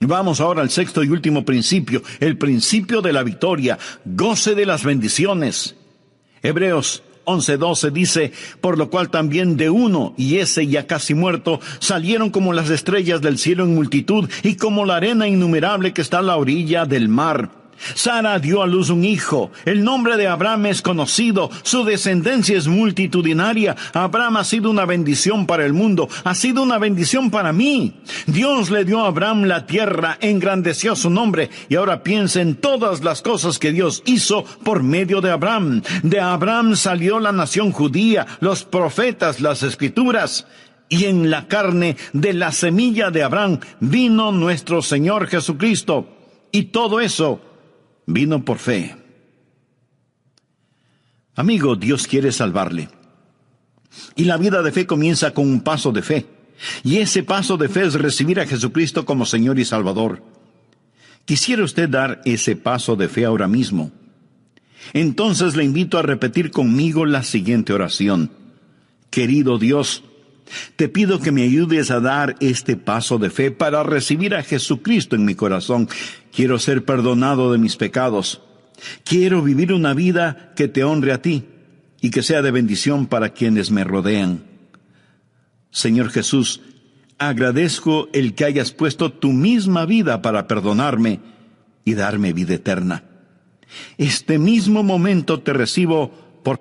Vamos ahora al sexto y último principio, el principio de la victoria. Goce de las bendiciones. Hebreos 11:12 dice, por lo cual también de uno, y ese ya casi muerto, salieron como las estrellas del cielo en multitud, y como la arena innumerable que está a la orilla del mar. Sara dio a luz un hijo. El nombre de Abraham es conocido. Su descendencia es multitudinaria. Abraham ha sido una bendición para el mundo. Ha sido una bendición para mí. Dios le dio a Abraham la tierra, engrandeció su nombre. Y ahora piensa en todas las cosas que Dios hizo por medio de Abraham. De Abraham salió la nación judía, los profetas, las escrituras. Y en la carne de la semilla de Abraham vino nuestro Señor Jesucristo. Y todo eso vino por fe. Amigo, Dios quiere salvarle. Y la vida de fe comienza con un paso de fe. Y ese paso de fe es recibir a Jesucristo como Señor y Salvador. ¿Quisiera usted dar ese paso de fe ahora mismo? Entonces le invito a repetir conmigo la siguiente oración. Querido Dios, te pido que me ayudes a dar este paso de fe para recibir a Jesucristo en mi corazón. Quiero ser perdonado de mis pecados. Quiero vivir una vida que te honre a ti y que sea de bendición para quienes me rodean. Señor Jesús, agradezco el que hayas puesto tu misma vida para perdonarme y darme vida eterna. Este mismo momento te recibo por...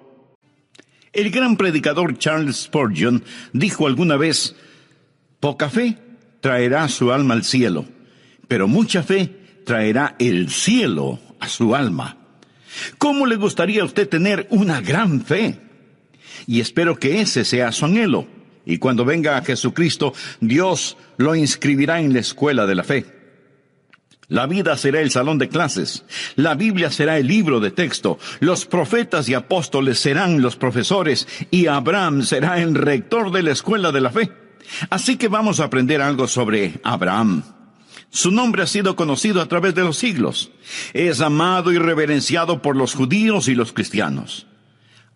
El gran predicador Charles Spurgeon dijo alguna vez, poca fe traerá su alma al cielo, pero mucha fe traerá el cielo a su alma. ¿Cómo le gustaría a usted tener una gran fe? Y espero que ese sea su anhelo. Y cuando venga a Jesucristo, Dios lo inscribirá en la escuela de la fe. La vida será el salón de clases, la Biblia será el libro de texto, los profetas y apóstoles serán los profesores, y Abraham será el rector de la escuela de la fe. Así que vamos a aprender algo sobre Abraham. Su nombre ha sido conocido a través de los siglos. Es amado y reverenciado por los judíos y los cristianos.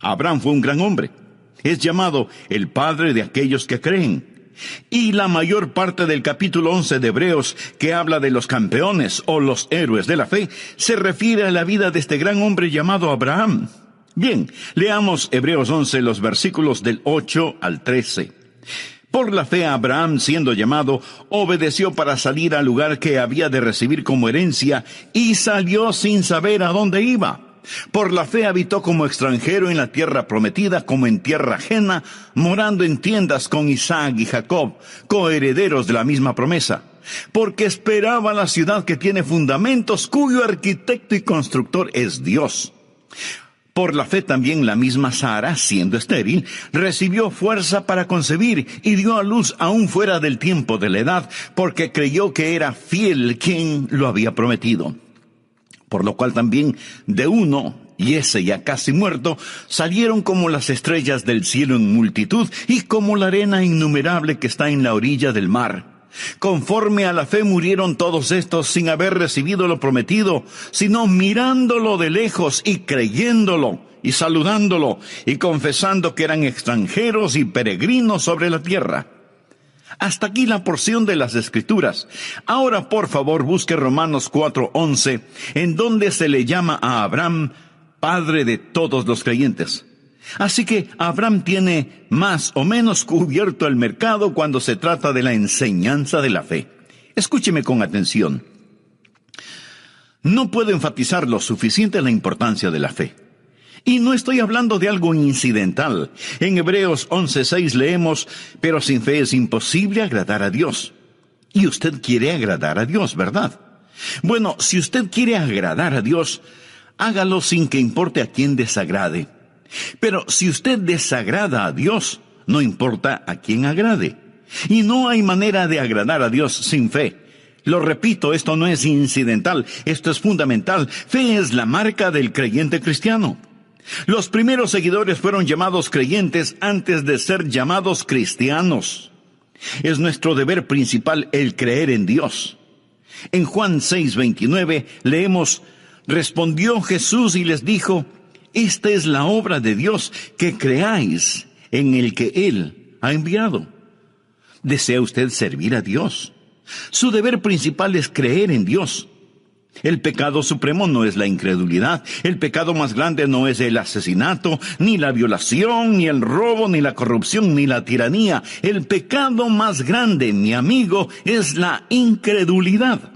Abraham fue un gran hombre. Es llamado el padre de aquellos que creen. Y la mayor parte del capítulo 11 de Hebreos, que habla de los campeones o los héroes de la fe, se refiere a la vida de este gran hombre llamado Abraham. Bien, leamos Hebreos 11, los versículos del 8 al 13. Por la fe Abraham, siendo llamado, obedeció para salir al lugar que había de recibir como herencia, y salió sin saber a dónde iba. Por la fe habitó como extranjero en la tierra prometida, como en tierra ajena, morando en tiendas con Isaac y Jacob, coherederos de la misma promesa. Porque esperaba la ciudad que tiene fundamentos, cuyo arquitecto y constructor es Dios. Por la fe también la misma Sara, siendo estéril, recibió fuerza para concebir y dio a luz aún fuera del tiempo de la edad, porque creyó que era fiel quien lo había prometido. Por lo cual también de uno, y ese ya casi muerto, salieron como las estrellas del cielo en multitud, y como la arena innumerable que está en la orilla del mar. Conforme a la fe murieron todos estos sin haber recibido lo prometido, sino mirándolo de lejos y creyéndolo, y saludándolo, y confesando que eran extranjeros y peregrinos sobre la tierra. Hasta aquí la porción de las Escrituras. Ahora, por favor, busque Romanos 4:11, en donde se le llama a Abraham padre de todos los creyentes. Así que Abraham tiene más o menos cubierto el mercado cuando se trata de la enseñanza de la fe. Escúcheme con atención. No puedo enfatizar lo suficiente la importancia de la fe. Y no estoy hablando de algo incidental. En Hebreos 11:6 leemos, pero sin fe es imposible agradar a Dios. Y usted quiere agradar a Dios, ¿verdad? Bueno, si usted quiere agradar a Dios, hágalo sin que importe a quién desagrade. Pero si usted desagrada a Dios, no importa a quién agrade. Y no hay manera de agradar a Dios sin fe. Lo repito, esto no es incidental, esto es fundamental. Fe es la marca del creyente cristiano. Los primeros seguidores fueron llamados creyentes antes de ser llamados cristianos. Es nuestro deber principal el creer en Dios. En Juan 6:29 leemos, respondió Jesús y les dijo, esta es la obra de Dios, que creáis en el que Él ha enviado. ¿Desea usted servir a Dios? Su deber principal es creer en Dios. El pecado supremo no es la incredulidad. El pecado más grande no es el asesinato, ni la violación, ni el robo, ni la corrupción, ni la tiranía. El pecado más grande, mi amigo, es la incredulidad.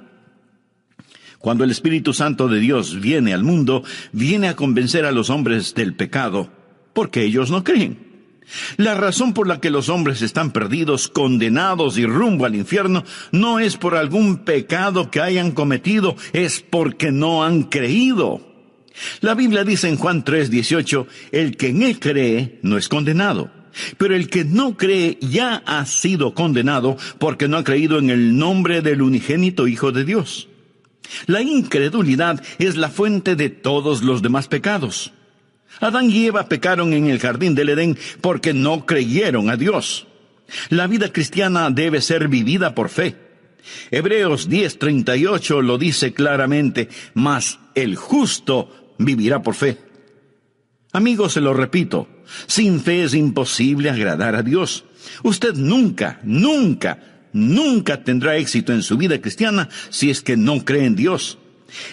Cuando el Espíritu Santo de Dios viene al mundo, viene a convencer a los hombres del pecado, porque ellos no creen. La razón por la que los hombres están perdidos, condenados y rumbo al infierno, no es por algún pecado que hayan cometido, es porque no han creído. La Biblia dice en Juan 3:18, el que en él cree no es condenado, pero el que no cree ya ha sido condenado porque no ha creído en el nombre del unigénito Hijo de Dios. La incredulidad es la fuente de todos los demás pecados. Adán y Eva pecaron en el jardín del Edén porque no creyeron a Dios. La vida cristiana debe ser vivida por fe. Hebreos 10:38 lo dice claramente, mas el justo vivirá por fe. Amigos, se lo repito, sin fe es imposible agradar a Dios. Usted nunca tendrá éxito en su vida cristiana si es que no cree en Dios.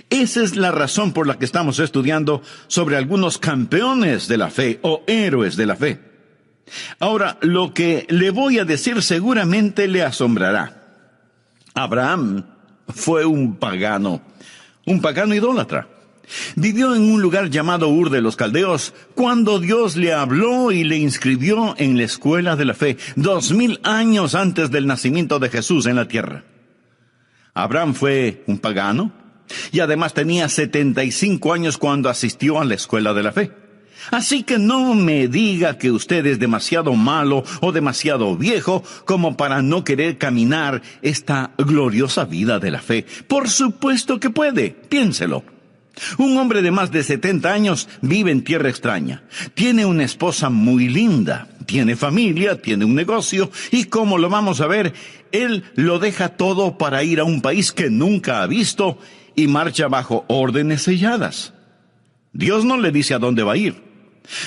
Esa es la razón por la que estamos estudiando sobre algunos campeones de la fe o héroes de la fe. Ahora, lo que le voy a decir seguramente le asombrará. Abraham fue un pagano idólatra. Vivió en un lugar llamado Ur de los Caldeos cuando Dios le habló y le inscribió en la escuela de la fe, 2000 años antes del nacimiento de Jesús en la tierra. Abraham fue un pagano y además tenía 75 años cuando asistió a la escuela de la fe. Así que no me diga que usted es demasiado malo o demasiado viejo como para no querer caminar esta gloriosa vida de la fe. Por supuesto que puede, piénselo. Un hombre de más de 70 años vive en tierra extraña. Tiene una esposa muy linda, tiene familia, tiene un negocio y como lo vamos a ver, él lo deja todo para ir a un país que nunca ha visto y marcha bajo órdenes selladas. Dios no le dice a dónde va a ir.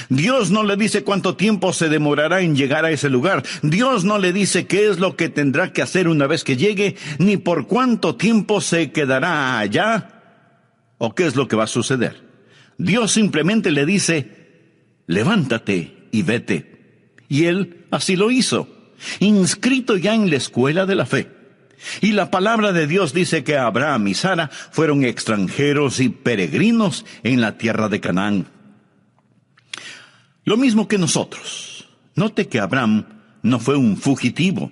Dios no le dice cuánto tiempo se demorará en llegar a ese lugar. Dios no le dice qué es lo que tendrá que hacer una vez que llegue, ni por cuánto tiempo se quedará allá, o qué es lo que va a suceder. Dios simplemente le dice, levántate y vete. Y él así lo hizo, inscrito ya en la escuela de la fe. Y la palabra de Dios dice que Abraham y Sara fueron extranjeros y peregrinos en la tierra de Canaán. Lo mismo que nosotros. Note que Abraham no fue un fugitivo.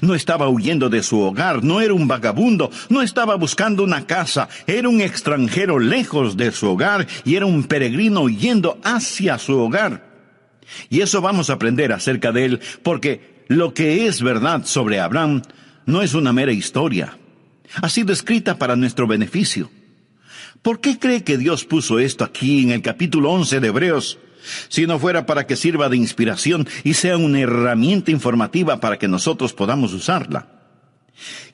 No estaba huyendo de su hogar, no era un vagabundo, no estaba buscando una casa, era un extranjero lejos de su hogar y era un peregrino yendo hacia su hogar. Y eso vamos a aprender acerca de él, porque lo que es verdad sobre Abraham no es una mera historia. Ha sido escrita para nuestro beneficio. ¿Por qué cree que Dios puso esto aquí en el capítulo 11 de Hebreos? Si no fuera para que sirva de inspiración y sea una herramienta informativa para que nosotros podamos usarla.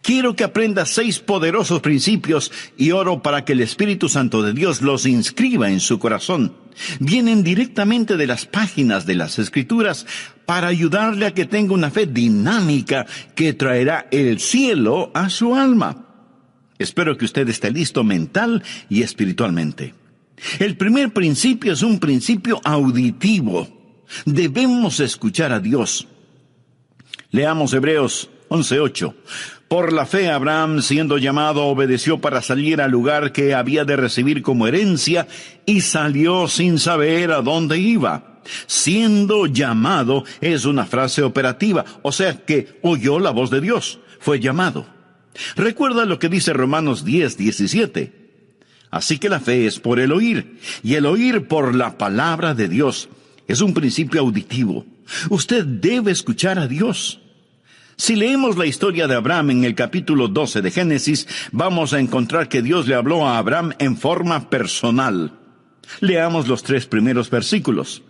Quiero que aprenda 6 poderosos principios y oro para que el Espíritu Santo de Dios los inscriba en su corazón. Vienen directamente de las páginas de las Escrituras para ayudarle a que tenga una fe dinámica que traerá el cielo a su alma. Espero que usted esté listo mental y espiritualmente. El primer principio es un principio auditivo. Debemos escuchar a Dios. Leamos Hebreos 11:8. Por la fe Abraham, siendo llamado, obedeció para salir al lugar que había de recibir como herencia y salió sin saber a dónde iba. Siendo llamado es una frase operativa, o sea que oyó la voz de Dios, fue llamado. Recuerda lo que dice Romanos 10:17. Así que la fe es por el oír, y el oír por la palabra de Dios. Es un principio auditivo. Usted debe escuchar a Dios. Si leemos la historia de Abraham en el capítulo 12 de Génesis, vamos a encontrar que Dios le habló a Abraham en forma personal. Leamos los 3 primeros versículos.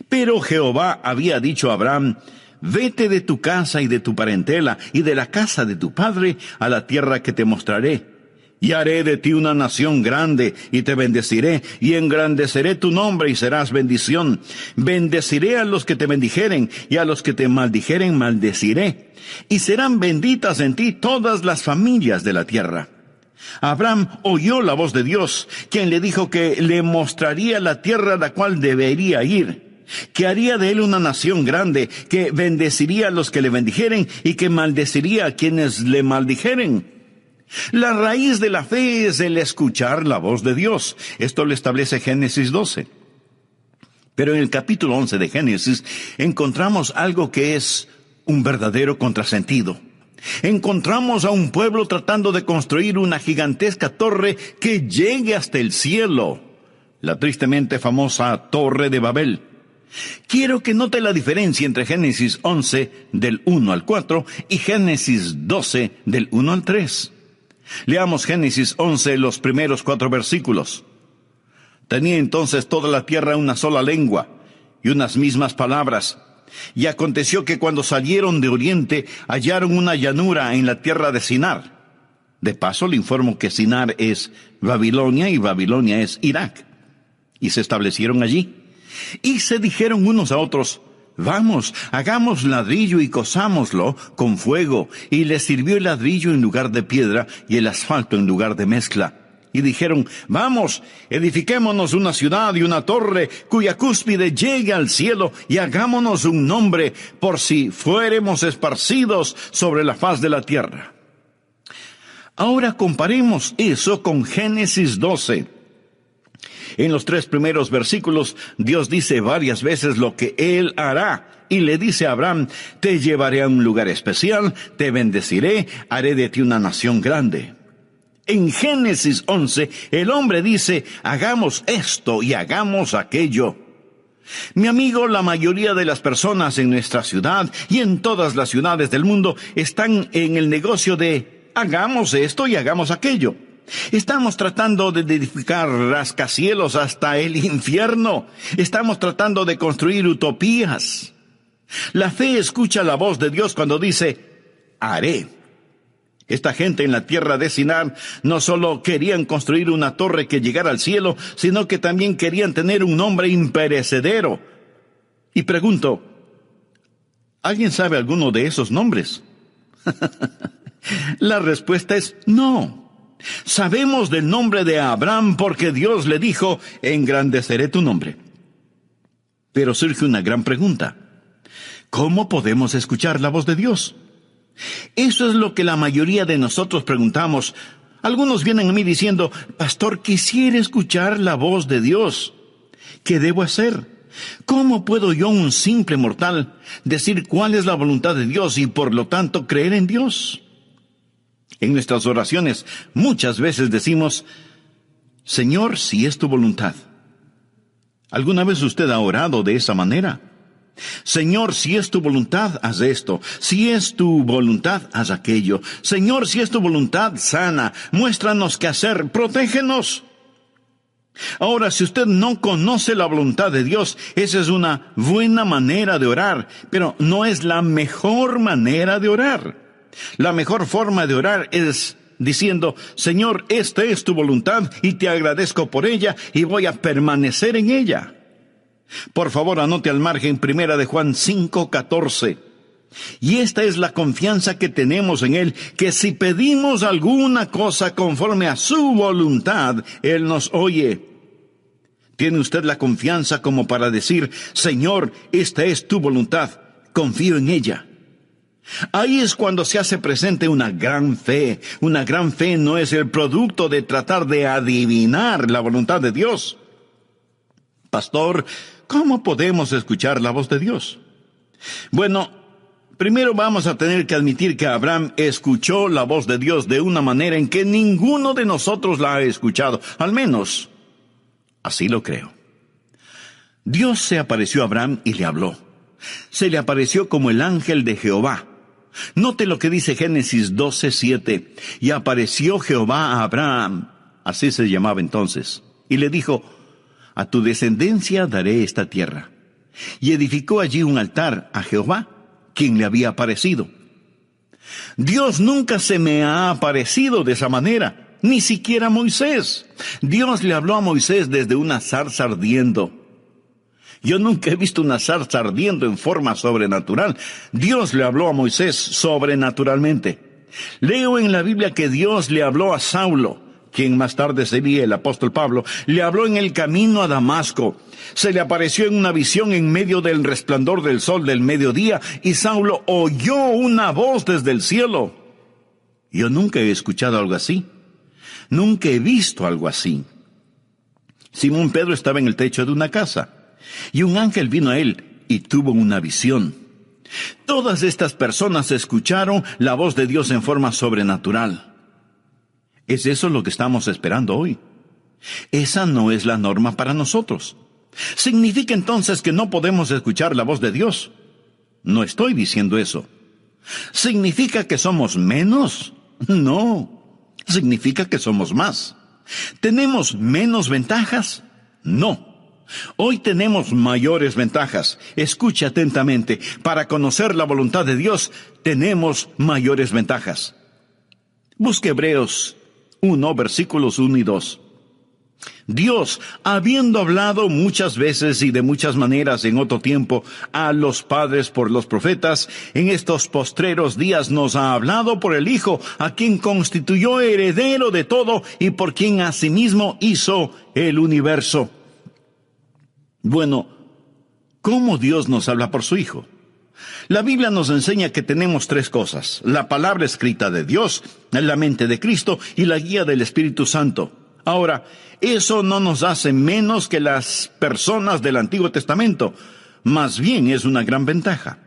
Pero Jehová había dicho a Abraham, vete de tu casa y de tu parentela y de la casa de tu padre a la tierra que te mostraré. Y haré de ti una nación grande, y te bendeciré, y engrandeceré tu nombre, y serás bendición. Bendeciré a los que te bendijeren, y a los que te maldijeren maldeciré. Y serán benditas en ti todas las familias de la tierra. Abraham oyó la voz de Dios, quien le dijo que le mostraría la tierra a la cual debería ir, que haría de él una nación grande, que bendeciría a los que le bendijeren, y que maldeciría a quienes le maldijeren. La raíz de la fe es el escuchar la voz de Dios. Esto lo establece Génesis 12. Pero en el capítulo 11 de Génesis encontramos algo que es un verdadero contrasentido. Encontramos a un pueblo tratando de construir una gigantesca torre que llegue hasta el cielo, la tristemente famosa Torre de Babel. Quiero que note la diferencia entre Génesis 11 del 1 al 4 y Génesis 12 del 1 al 3. Leamos Génesis 11, los primeros 4 versículos. Tenía entonces toda la tierra una sola lengua y unas mismas palabras. Y aconteció que cuando salieron de oriente hallaron una llanura en la tierra de Sinar. De paso le informo que Sinar es Babilonia y Babilonia es Irak. Y se establecieron allí. Y se dijeron unos a otros: vamos, hagamos ladrillo y cozámoslo con fuego. Y les sirvió el ladrillo en lugar de piedra y el asfalto en lugar de mezcla. Y dijeron: vamos, edifiquémonos una ciudad y una torre cuya cúspide llegue al cielo, y hagámonos un nombre por si fuéremos esparcidos sobre la faz de la tierra. Ahora comparemos eso con Génesis 12. En los 3 primeros versículos, Dios dice varias veces lo que Él hará. Y le dice a Abraham: te llevaré a un lugar especial, te bendeciré, haré de ti una nación grande. En Génesis 11, el hombre dice: hagamos esto y hagamos aquello. Mi amigo, la mayoría de las personas en nuestra ciudad y en todas las ciudades del mundo están en el negocio de hagamos esto y hagamos aquello. Estamos tratando de edificar rascacielos hasta el infierno. Estamos tratando de construir utopías. La fe escucha la voz de Dios cuando dice: haré. Esta gente en la tierra de Sinar no solo querían construir una torre que llegara al cielo, sino que también querían tener un nombre imperecedero. Y pregunto, ¿alguien sabe alguno de esos nombres? La respuesta es no. Sabemos del nombre de Abraham porque Dios le dijo: engrandeceré tu nombre. Pero surge una gran pregunta: ¿cómo podemos escuchar la voz de Dios? Eso es lo que la mayoría de nosotros preguntamos. Algunos vienen a mí diciendo: pastor, quisiera escuchar la voz de Dios. ¿Qué debo hacer? ¿Cómo puedo yo, un simple mortal, decir cuál es la voluntad de Dios y por lo tanto creer en Dios? En nuestras oraciones muchas veces decimos: Señor, si es tu voluntad. ¿Alguna vez usted ha orado de esa manera? Señor, si es tu voluntad, haz esto. Si es tu voluntad, haz aquello. Señor, si es tu voluntad, sana. Muéstranos qué hacer. Protégenos. Ahora, si usted no conoce la voluntad de Dios, esa es una buena manera de orar, pero no es la mejor manera de orar. La mejor forma de orar es diciendo: Señor, esta es tu voluntad y te agradezco por ella y voy a permanecer en ella. Por favor, anote al margen 1 de Juan 5:14. Y esta es la confianza que tenemos en Él, que si pedimos alguna cosa conforme a su voluntad, Él nos oye. ¿Tiene usted la confianza como para decir: Señor, esta es tu voluntad, confío en ella? Ahí es cuando se hace presente una gran fe. Una gran fe no es el producto de tratar de adivinar la voluntad de Dios. Pastor, ¿cómo podemos escuchar la voz de Dios? Bueno, primero vamos a tener que admitir que Abraham escuchó la voz de Dios de una manera en que ninguno de nosotros la ha escuchado. Al menos, así lo creo. Dios se apareció a Abraham y le habló. Se le apareció como el ángel de Jehová. Note lo que dice Génesis 12:7. Y apareció Jehová a Abraham, así se llamaba entonces, y le dijo: a tu descendencia daré esta tierra. Y edificó allí un altar a Jehová, quien le había aparecido. Dios nunca se me ha aparecido de esa manera, ni siquiera a Moisés. Dios le habló a Moisés desde una zarza ardiendo. Yo nunca he visto una zarza ardiendo en forma sobrenatural. Dios le habló a Moisés sobrenaturalmente. Leo en la Biblia que Dios le habló a Saulo, quien más tarde sería el apóstol Pablo. Le habló en el camino a Damasco. Se le apareció en una visión en medio del resplandor del sol del mediodía, y Saulo oyó una voz desde el cielo. Yo nunca he escuchado algo así. Nunca he visto algo así. Simón Pedro estaba en el techo de una casa, y un ángel vino a él y tuvo una visión. Todas estas personas escucharon la voz de Dios en forma sobrenatural. ¿Es eso lo que estamos esperando hoy? Esa no es la norma para nosotros. ¿Significa entonces que no podemos escuchar la voz de Dios? No estoy diciendo eso. ¿Significa que somos menos? No. Significa que somos más. ¿Tenemos menos ventajas? No. Hoy tenemos mayores ventajas. Escuche atentamente. Para conocer la voluntad de Dios, tenemos mayores ventajas. Busque Hebreos 1, versículos 1 y 2. Dios, habiendo hablado muchas veces y de muchas maneras en otro tiempo a los padres por los profetas, en estos postreros días nos ha hablado por el Hijo, a quien constituyó heredero de todo y por quien asimismo hizo el universo. Bueno, ¿cómo Dios nos habla por su Hijo? La Biblia nos enseña que tenemos tres cosas: la palabra escrita de Dios, la mente de Cristo y la guía del Espíritu Santo. Ahora, eso no nos hace menos que las personas del Antiguo Testamento, más bien es una gran ventaja.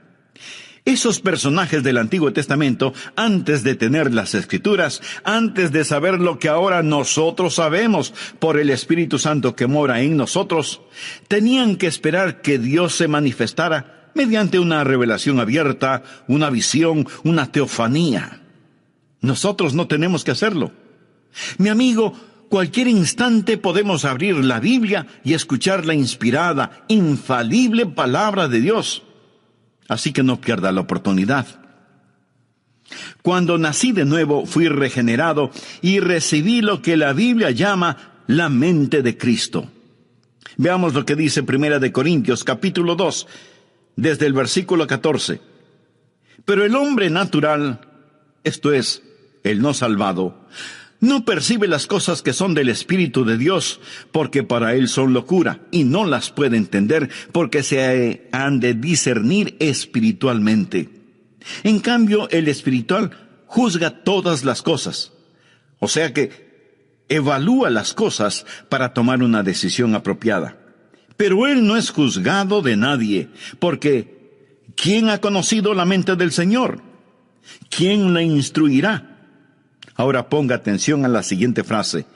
Esos personajes del Antiguo Testamento, antes de tener las Escrituras, antes de saber lo que ahora nosotros sabemos por el Espíritu Santo que mora en nosotros, tenían que esperar que Dios se manifestara mediante una revelación abierta, una visión, una teofanía. Nosotros no tenemos que hacerlo. Mi amigo, cualquier instante podemos abrir la Biblia y escuchar la inspirada, infalible palabra de Dios. Así que no pierda la oportunidad. Cuando nací de nuevo, fui regenerado y recibí lo que la Biblia llama la mente de Cristo. Veamos lo que dice 1 Corintios, capítulo 2, desde el versículo 14. Pero el hombre natural, esto es, el no salvado, no percibe las cosas que son del Espíritu de Dios, porque para él son locura, y no las puede entender, porque se han de discernir espiritualmente. En cambio, el espiritual juzga todas las cosas. O sea que evalúa las cosas para tomar una decisión apropiada. Pero él no es juzgado de nadie, porque ¿quién ha conocido la mente del Señor? ¿Quién le instruirá? Ahora ponga atención a la siguiente frase.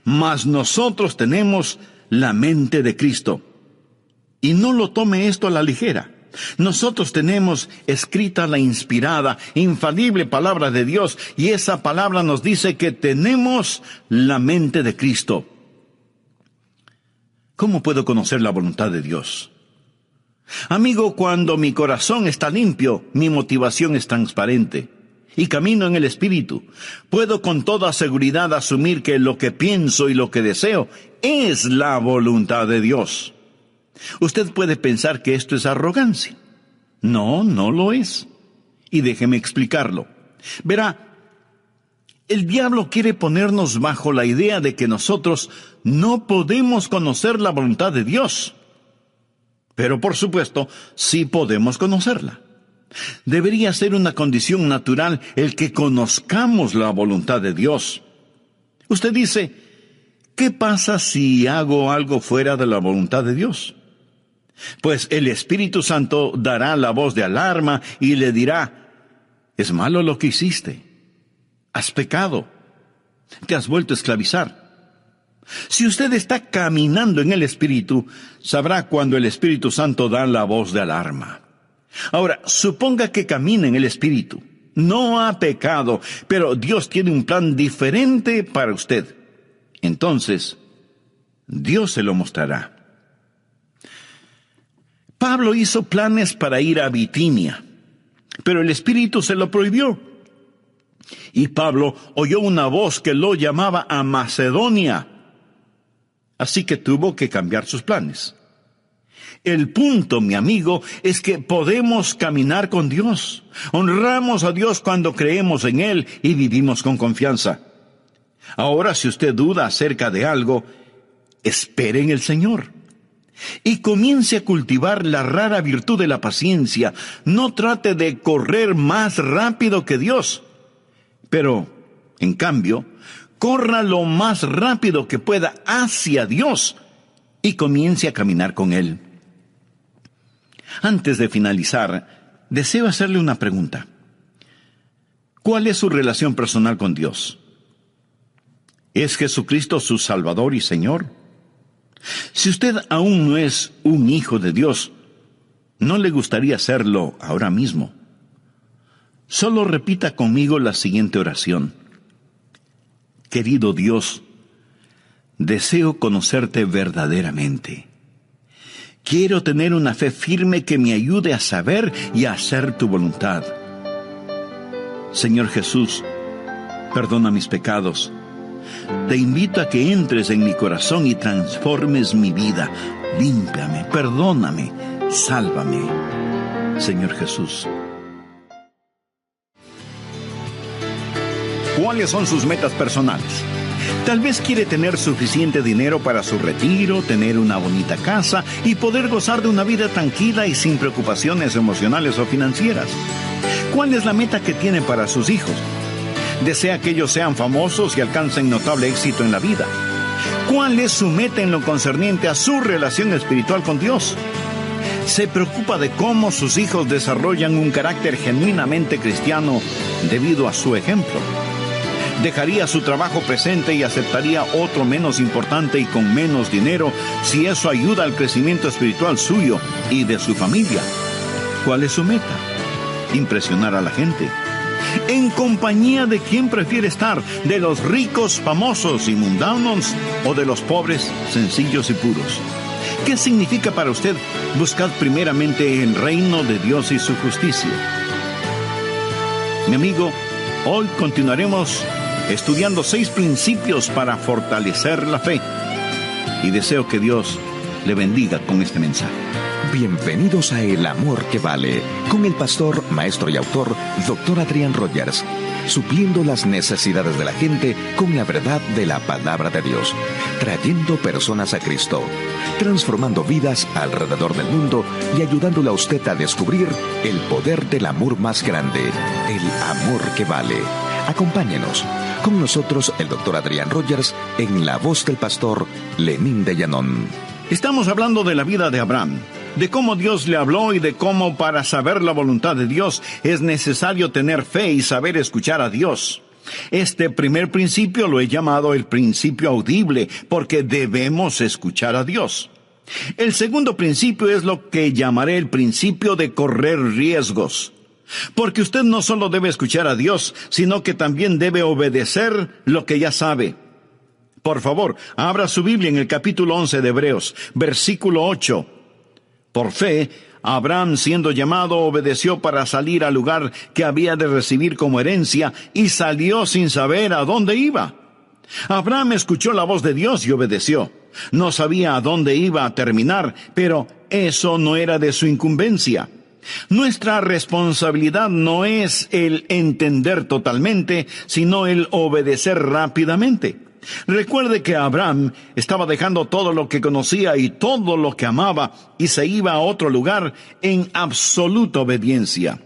Mas nosotros tenemos la mente de Cristo. Y no lo tome esto a la ligera. Nosotros tenemos escrita la inspirada, infalible palabra de Dios, y esa palabra nos dice que tenemos la mente de Cristo. ¿Cómo puedo conocer la voluntad de Dios? Amigo, cuando mi corazón está limpio, mi motivación es transparente y camino en el Espíritu, puedo con toda seguridad asumir que lo que pienso y lo que deseo es la voluntad de Dios. Usted puede pensar que esto es arrogancia. No, no lo es. Y déjeme explicarlo. Verá, el diablo quiere ponernos bajo la idea de que nosotros no podemos conocer la voluntad de Dios. Pero por supuesto, sí podemos conocerla. Debería ser una condición natural el que conozcamos la voluntad de Dios. Usted dice, ¿qué pasa si hago algo fuera de la voluntad de Dios? Pues el Espíritu Santo dará la voz de alarma y le dirá, es malo lo que hiciste, has pecado, te has vuelto a esclavizar. Si usted está caminando en el Espíritu, sabrá cuando el Espíritu Santo da la voz de alarma. Ahora, suponga que camina en el Espíritu. No ha pecado, pero Dios tiene un plan diferente para usted. Entonces, Dios se lo mostrará. Pablo hizo planes para ir a Bitinia, pero el Espíritu se lo prohibió. Y Pablo oyó una voz que lo llamaba a Macedonia. Así que tuvo que cambiar sus planes. El punto, mi amigo, es que podemos caminar con Dios. Honramos a Dios cuando creemos en Él y vivimos con confianza. Ahora, si usted duda acerca de algo, espere en el Señor. Y comience a cultivar la rara virtud de la paciencia. No trate de correr más rápido que Dios. Pero En cambio, corra lo más rápido que pueda hacia Dios y comience a caminar con Él. Antes de finalizar, deseo hacerle una pregunta. ¿Cuál es su relación personal con Dios? ¿Es Jesucristo su Salvador y Señor? Si usted aún no es un hijo de Dios, ¿no le gustaría serlo ahora mismo? Solo repita conmigo la siguiente oración. Querido Dios, deseo conocerte verdaderamente. Quiero tener una fe firme que me ayude a saber y a hacer tu voluntad. Señor Jesús, perdona mis pecados. Te invito a que entres en mi corazón y transformes mi vida. Límpiame, perdóname, sálvame. Señor Jesús. ¿Cuáles son sus metas personales? Tal vez quiere tener suficiente dinero para su retiro, tener una bonita casa y poder gozar de una vida tranquila y sin preocupaciones emocionales o financieras. ¿Cuál es la meta que tiene para sus hijos? ¿Desea que ellos sean famosos y alcancen notable éxito en la vida? ¿Cuál es su meta en lo concerniente a su relación espiritual con Dios? ¿Se preocupa de cómo sus hijos desarrollan un carácter genuinamente cristiano debido a su ejemplo? ¿Dejaría su trabajo presente y aceptaría otro menos importante y con menos dinero si eso ayuda al crecimiento espiritual suyo y de su familia? ¿Cuál es su meta? Impresionar a la gente. ¿En compañía de quién prefiere estar? ¿De los ricos, famosos y mundanos o de los pobres, sencillos y puros? ¿Qué significa para usted buscar primeramente el reino de Dios y su justicia? Mi amigo, hoy continuaremos estudiando 6 principios para fortalecer la fe. Y deseo que Dios le bendiga con este mensaje. Bienvenidos a El Amor que Vale, con el pastor, maestro y autor, Dr. Adrián Rogers, supliendo las necesidades de la gente con la verdad de la palabra de Dios, trayendo personas a Cristo, transformando vidas alrededor del mundo y ayudándole a usted a descubrir el poder del amor más grande, el amor que vale. Acompáñenos. Con nosotros el Dr. Adrián Rogers en la voz del pastor Lenín de Llanón. Estamos hablando de la vida de Abraham, de cómo Dios le habló y de cómo para saber la voluntad de Dios es necesario tener fe y saber escuchar a Dios. Este primer principio lo he llamado el principio audible, porque debemos escuchar a Dios. El segundo principio es lo que llamaré el principio de correr riesgos. Porque usted no solo debe escuchar a Dios, sino que también debe obedecer lo que ya sabe. Por favor, abra su Biblia en el capítulo 11 de Hebreos, versículo 8. Por fe, Abraham, siendo llamado, obedeció para salir al lugar que había de recibir como herencia, y salió sin saber a dónde iba. Abraham escuchó la voz de Dios y obedeció. No sabía a dónde iba a terminar, pero eso no era de su incumbencia. Nuestra responsabilidad no es el entender totalmente, sino el obedecer rápidamente. Recuerde que Abraham estaba dejando todo lo que conocía y todo lo que amaba y se iba a otro lugar en absoluta obediencia.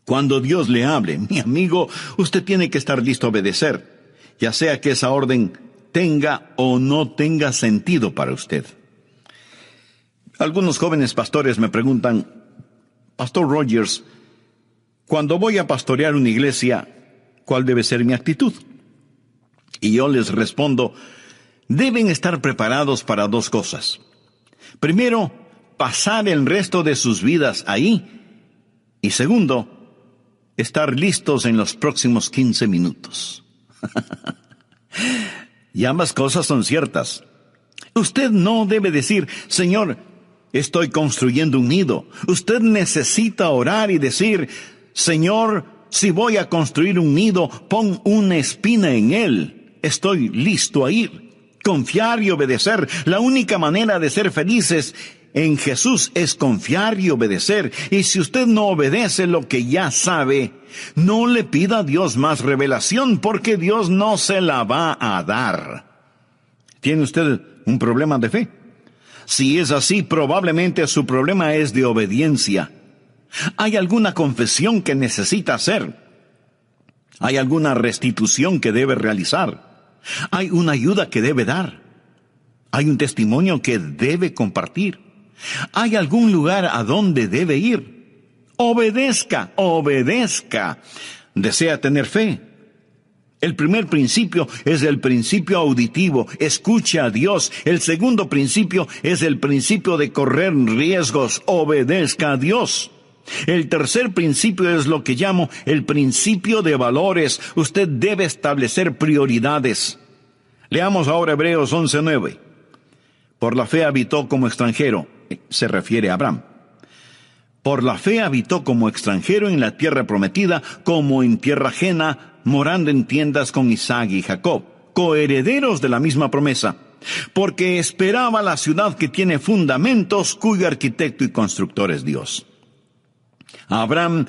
Cuando Dios le hable, mi amigo, usted tiene que estar listo a obedecer, ya sea que esa orden tenga o no tenga sentido para usted. Algunos jóvenes pastores me preguntan: Pastor Rogers, cuando voy a pastorear una iglesia, ¿cuál debe ser mi actitud? Y yo les respondo, deben estar preparados para 2 cosas. Primero, pasar el resto de sus vidas ahí. Y segundo, estar listos en los próximos 15 minutos. Y ambas cosas son ciertas. Usted no debe decir, Señor, estoy construyendo un nido. Usted necesita orar y decir, Señor, si voy a construir un nido, pon una espina en él. Estoy listo a ir. Confiar y obedecer. La única manera de ser felices en Jesús es confiar y obedecer. Y si usted no obedece lo que ya sabe, no le pida a Dios más revelación, porque Dios no se la va a dar. ¿Tiene usted un problema de fe? Si es así, probablemente su problema es de obediencia. ¿Hay alguna confesión que necesita hacer? Hay alguna restitución que debe realizar. Hay una ayuda que debe dar. Hay un testimonio que debe compartir. Hay algún lugar a donde debe ir. Obedezca, obedezca. Desea tener fe. El primer principio es el principio auditivo. Escuche a Dios. El segundo principio es el principio de correr riesgos. Obedezca a Dios. El tercer principio es lo que llamo el principio de valores. Usted debe establecer prioridades. Leamos ahora Hebreos 11:9. Por la fe habitó como extranjero. Se refiere a Abraham. Por la fe habitó como extranjero en la tierra prometida, como en tierra ajena, morando en tiendas con Isaac y Jacob, coherederos de la misma promesa, porque esperaba la ciudad que tiene fundamentos, cuyo arquitecto y constructor es Dios. Abraham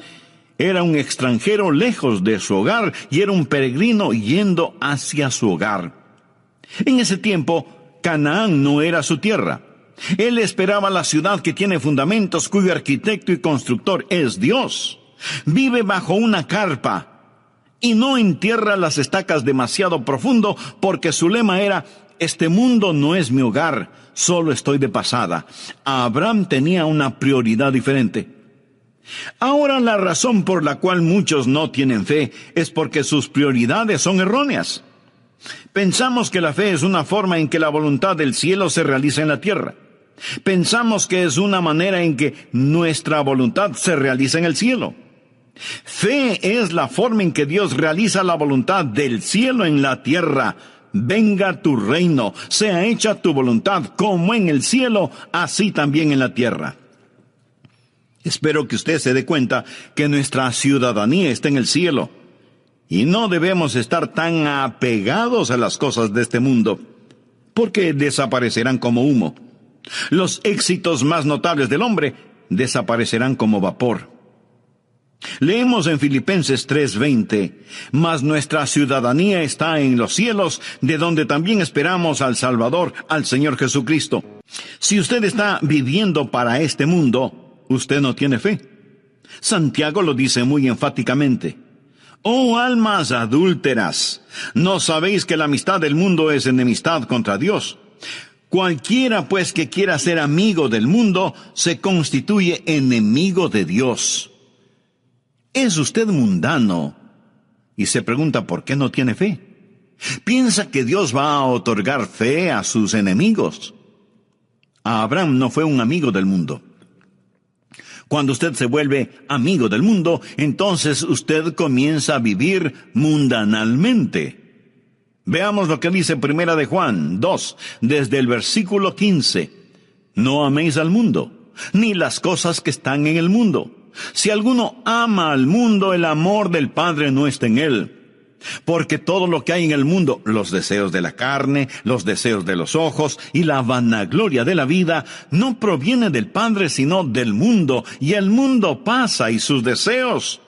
era un extranjero lejos de su hogar y era un peregrino yendo hacia su hogar. En ese tiempo, Canaán no era su tierra. Él esperaba la ciudad que tiene fundamentos, cuyo arquitecto y constructor es Dios. Vive bajo una carpa y no entierra las estacas demasiado profundo, porque su lema era: este mundo no es mi hogar, solo estoy de pasada. Abraham tenía una prioridad diferente. Ahora, la razón por la cual muchos no tienen fe es porque sus prioridades son erróneas. Pensamos que la fe es una forma en que la voluntad del cielo se realiza en la tierra. Pensamos que es una manera en que nuestra voluntad se realiza en el cielo. Fe es la forma en que Dios realiza la voluntad del cielo en la tierra. Venga tu reino, sea hecha tu voluntad como en el cielo, así también en la tierra. Espero que usted se dé cuenta que nuestra ciudadanía está en el cielo. Y no debemos estar tan apegados a las cosas de este mundo, porque desaparecerán como humo. Los éxitos más notables del hombre desaparecerán como vapor. Leemos en Filipenses 3:20, mas nuestra ciudadanía está en los cielos, de donde también esperamos al Salvador, al Señor Jesucristo. Si usted está viviendo para este mundo, usted no tiene fe. Santiago lo dice muy enfáticamente. Oh almas adúlteras, ¿no sabéis que la amistad del mundo es enemistad contra Dios? Cualquiera pues que quiera ser amigo del mundo, se constituye enemigo de Dios. ¿Es usted mundano y se pregunta por qué no tiene fe? ¿Piensa que Dios va a otorgar fe a sus enemigos? Abraham no fue un amigo del mundo. Cuando usted se vuelve amigo del mundo, entonces usted comienza a vivir mundanalmente. Veamos lo que dice 1 de Juan 2, desde el versículo 15. No améis al mundo, ni las cosas que están en el mundo. Si alguno ama al mundo, el amor del Padre no está en él. Porque todo lo que hay en el mundo, los deseos de la carne, los deseos de los ojos y la vanagloria de la vida, no proviene del Padre sino del mundo, y el mundo pasa y sus deseos.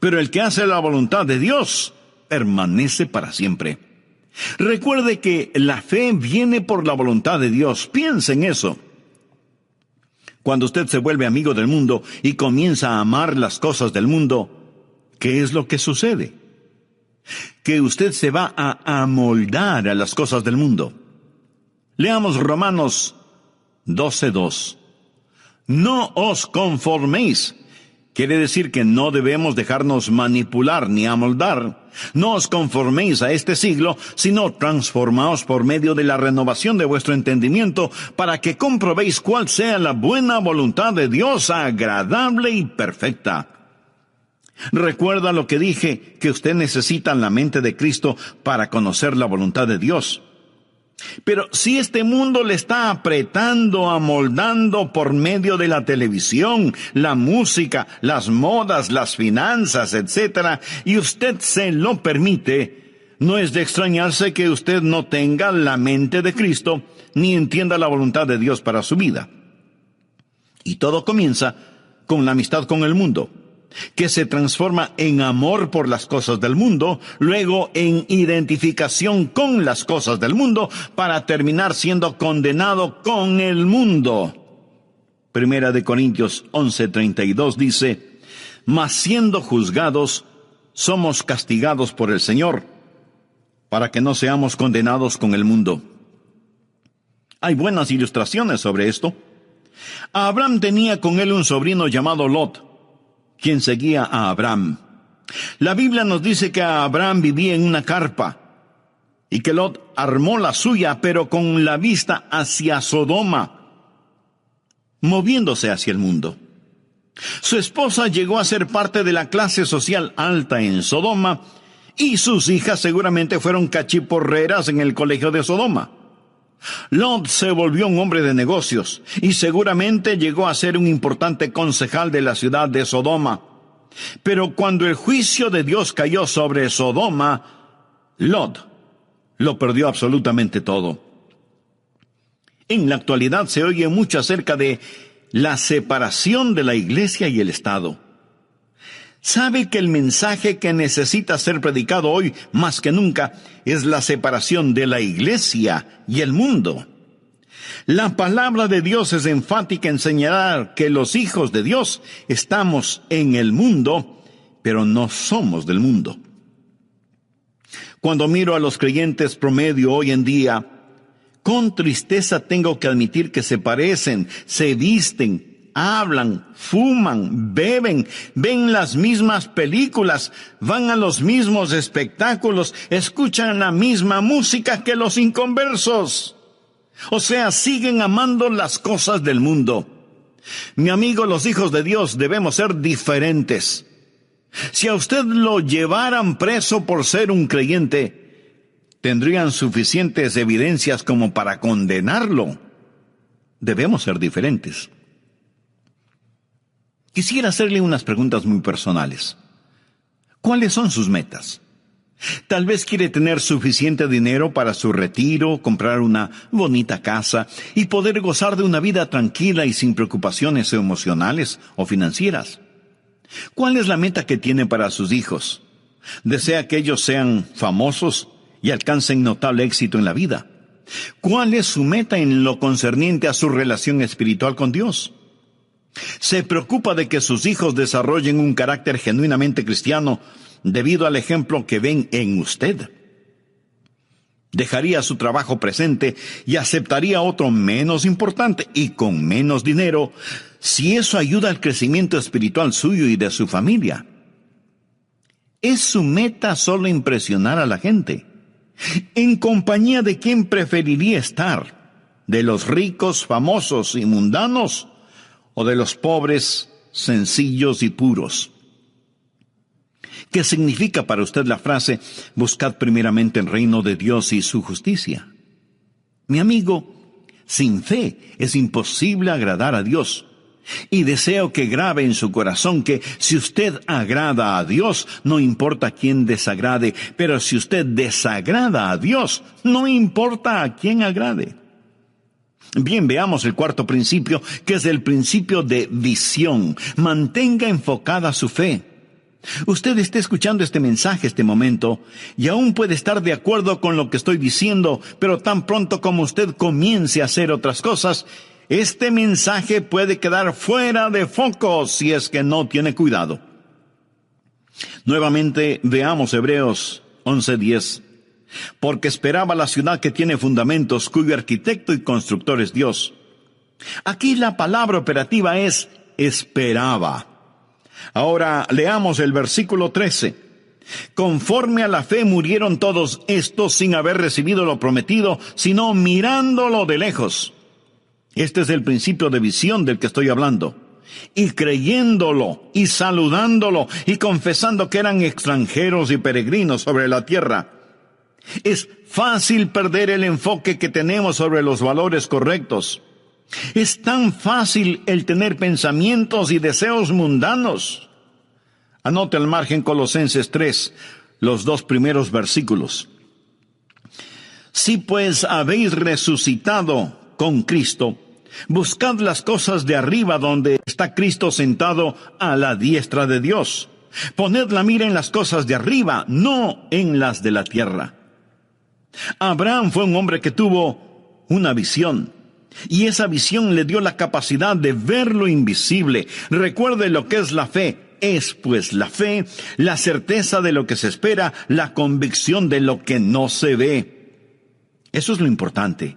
Pero el que hace la voluntad de Dios permanece para siempre. Recuerde que la fe viene por la voluntad de Dios. Piense en eso. Cuando usted se vuelve amigo del mundo y comienza a amar las cosas del mundo, ¿qué es lo que sucede? Que usted se va a amoldar a las cosas del mundo. Leamos Romanos 12:2. No os conforméis. Quiere decir que no debemos dejarnos manipular ni amoldar. No os conforméis a este siglo, sino transformaos por medio de la renovación de vuestro entendimiento, para que comprobéis cuál sea la buena voluntad de Dios, agradable y perfecta. Recuerda lo que dije, que usted necesita la mente de Cristo para conocer la voluntad de Dios. Pero si este mundo le está apretando, amoldando por medio de la televisión, la música, las modas, las finanzas, etc., y usted se lo permite, no es de extrañarse que usted no tenga la mente de Cristo, ni entienda la voluntad de Dios para su vida. Y todo comienza con la amistad con el mundo, que se transforma en amor por las cosas del mundo, luego en identificación con las cosas del mundo, para terminar siendo condenado con el mundo. 1 Corintios 11:32 dice, mas siendo juzgados, somos castigados por el Señor, para que no seamos condenados con el mundo. Hay buenas ilustraciones sobre esto. Abraham tenía con él un sobrino llamado Lot, quien seguía a Abraham. La Biblia nos dice que Abraham vivía en una carpa y que Lot armó la suya, pero con la vista hacia Sodoma, moviéndose hacia el mundo. Su esposa llegó a ser parte de la clase social alta en Sodoma, y sus hijas seguramente fueron cachiporreras en el colegio de Sodoma. Lot se volvió un hombre de negocios y seguramente llegó a ser un importante concejal de la ciudad de Sodoma. Pero cuando el juicio de Dios cayó sobre Sodoma, Lot lo perdió absolutamente todo. En la actualidad se oye mucho acerca de la separación de la iglesia y el Estado. ¿Sabe que el mensaje que necesita ser predicado hoy más que nunca es la separación de la iglesia y el mundo? La palabra de Dios es enfática en señalar que los hijos de Dios estamos en el mundo, pero no somos del mundo. Cuando miro a los creyentes promedio hoy en día, con tristeza tengo que admitir que se parecen, se visten, hablan, fuman, beben, ven las mismas películas, van a los mismos espectáculos, escuchan la misma música que los inconversos. O sea, siguen amando las cosas del mundo. Mi amigo, los hijos de Dios debemos ser diferentes. Si a usted lo llevaran preso por ser un creyente, tendrían suficientes evidencias como para condenarlo. Debemos ser diferentes. Quisiera hacerle unas preguntas muy personales. ¿Cuáles son sus metas? Tal vez quiere tener suficiente dinero para su retiro, comprar una bonita casa y poder gozar de una vida tranquila y sin preocupaciones emocionales o financieras. ¿Cuál es la meta que tiene para sus hijos? ¿Desea que ellos sean famosos y alcancen notable éxito en la vida? ¿Cuál es su meta en lo concerniente a su relación espiritual con Dios? ¿Se preocupa de que sus hijos desarrollen un carácter genuinamente cristiano debido al ejemplo que ven en usted? ¿Dejaría su trabajo presente y aceptaría otro menos importante y con menos dinero si eso ayuda al crecimiento espiritual suyo y de su familia? ¿Es su meta solo impresionar a la gente? ¿En compañía de quién preferiría estar? ¿De los ricos, famosos y mundanos? ¿O de los pobres, sencillos y puros? ¿Qué significa para usted la frase, buscad primeramente el reino de Dios y su justicia? Mi amigo, sin fe es imposible agradar a Dios. Y deseo que grabe en su corazón que si usted agrada a Dios, no importa a quién desagrade, pero si usted desagrada a Dios, no importa a quién agrade. Bien, veamos el cuarto principio, que es el principio de visión. Mantenga enfocada su fe. Usted está escuchando este mensaje, este momento, y aún puede estar de acuerdo con lo que estoy diciendo, pero tan pronto como usted comience a hacer otras cosas, este mensaje puede quedar fuera de foco si es que no tiene cuidado. Nuevamente veamos Hebreos 11:10. Porque esperaba la ciudad que tiene fundamentos, cuyo arquitecto y constructor es Dios. Aquí la palabra operativa es esperaba. Ahora leamos el versículo 13. Conforme a la fe murieron todos estos sin haber recibido lo prometido, sino mirándolo de lejos. Este es el principio de visión del que estoy hablando. Y creyéndolo, y saludándolo, y confesando que eran extranjeros y peregrinos sobre la tierra. Es fácil perder el enfoque que tenemos sobre los valores correctos. Es tan fácil el tener pensamientos y deseos mundanos. Anote al margen Colosenses 3, los 2 primeros versículos. Si pues habéis resucitado con Cristo, buscad las cosas de arriba donde está Cristo sentado a la diestra de Dios. Poned la mira en las cosas de arriba, no en las de la tierra. Abraham fue un hombre que tuvo una visión, y esa visión le dio la capacidad de ver lo invisible. Recuerde lo que es la fe. es pues la fe, la certeza de lo que se espera, la convicción de lo que no se ve. Eso es lo importante.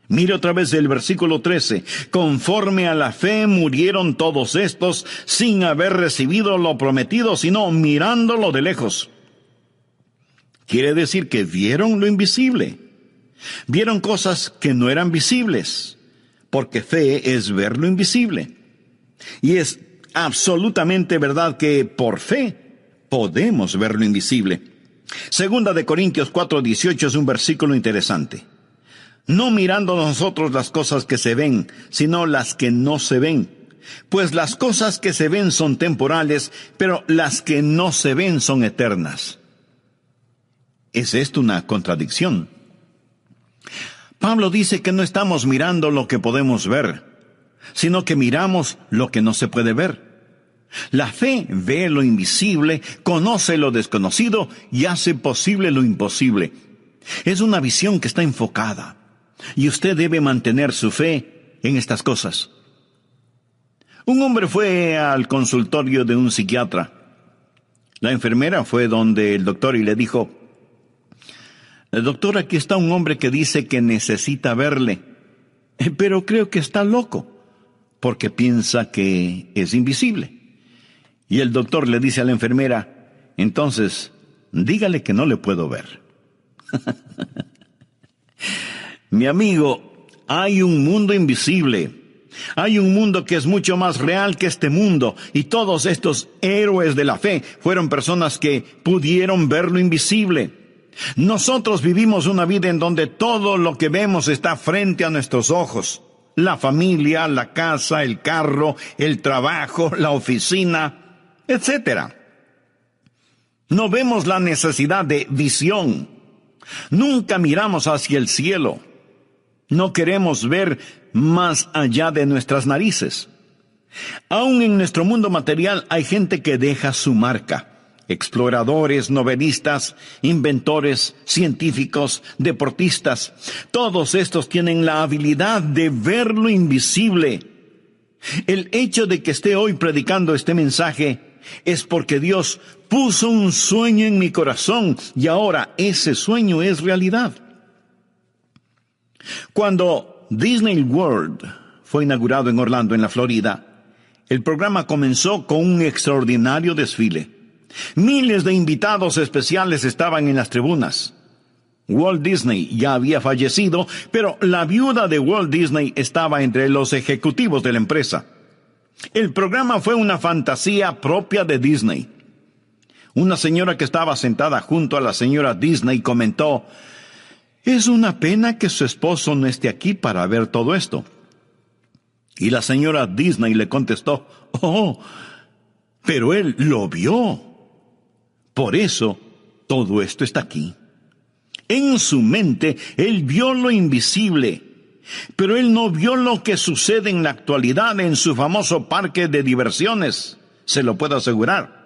Mire otra vez el versículo 13. Conforme a la fe murieron todos estos sin haber recibido lo prometido, sino mirándolo de lejos. Quiere decir que vieron lo invisible. Vieron cosas que no eran visibles, porque fe es ver lo invisible. Y es absolutamente verdad que por fe podemos ver lo invisible. Segunda de Corintios 4:18 es un versículo interesante. No mirando nosotros las cosas que se ven, sino las que no se ven. Pues las cosas que se ven son temporales, pero las que no se ven son eternas. ¿Es esto una contradicción? Pablo dice que no estamos mirando lo que podemos ver, sino que miramos lo que no se puede ver. La fe ve lo invisible, conoce lo desconocido y hace posible lo imposible. Es una visión que está enfocada. Y usted debe mantener su fe en estas cosas. Un hombre fue al consultorio de un psiquiatra. La enfermera fue donde el doctor y le dijo: doctor, aquí está un hombre que dice que necesita verle, pero creo que está loco, porque piensa que es invisible. Y el doctor le dice a la enfermera: entonces, dígale que no le puedo ver. Mi amigo, hay un mundo invisible. Hay un mundo que es mucho más real que este mundo. Y todos estos héroes de la fe fueron personas que pudieron ver lo invisible. Nosotros vivimos una vida en donde todo lo que vemos está frente a nuestros ojos. La familia, la casa, el carro, el trabajo, la oficina, etc. No vemos la necesidad de visión. Nunca miramos hacia el cielo. No queremos ver más allá de nuestras narices. Aún en nuestro mundo material hay gente que deja su marca. Exploradores, novelistas, inventores, científicos, deportistas. Todos estos tienen la habilidad de ver lo invisible. El hecho de que esté hoy predicando este mensaje es porque Dios puso un sueño en mi corazón y ahora ese sueño es realidad. Cuando Disney World fue inaugurado en Orlando, en la Florida, el programa comenzó con un extraordinario desfile. Miles de invitados especiales estaban en las tribunas. Walt Disney ya había fallecido, pero la viuda de Walt Disney estaba entre los ejecutivos de la empresa. El programa fue una fantasía propia de Disney. Una señora que estaba sentada junto a la señora Disney comentó: es una pena que su esposo no esté aquí para ver todo esto. Y la señora Disney le contestó: oh, pero él lo vio. Por eso, todo esto está aquí. En su mente, él vio lo invisible, pero él no vio lo que sucede en la actualidad en su famoso parque de diversiones, se lo puedo asegurar.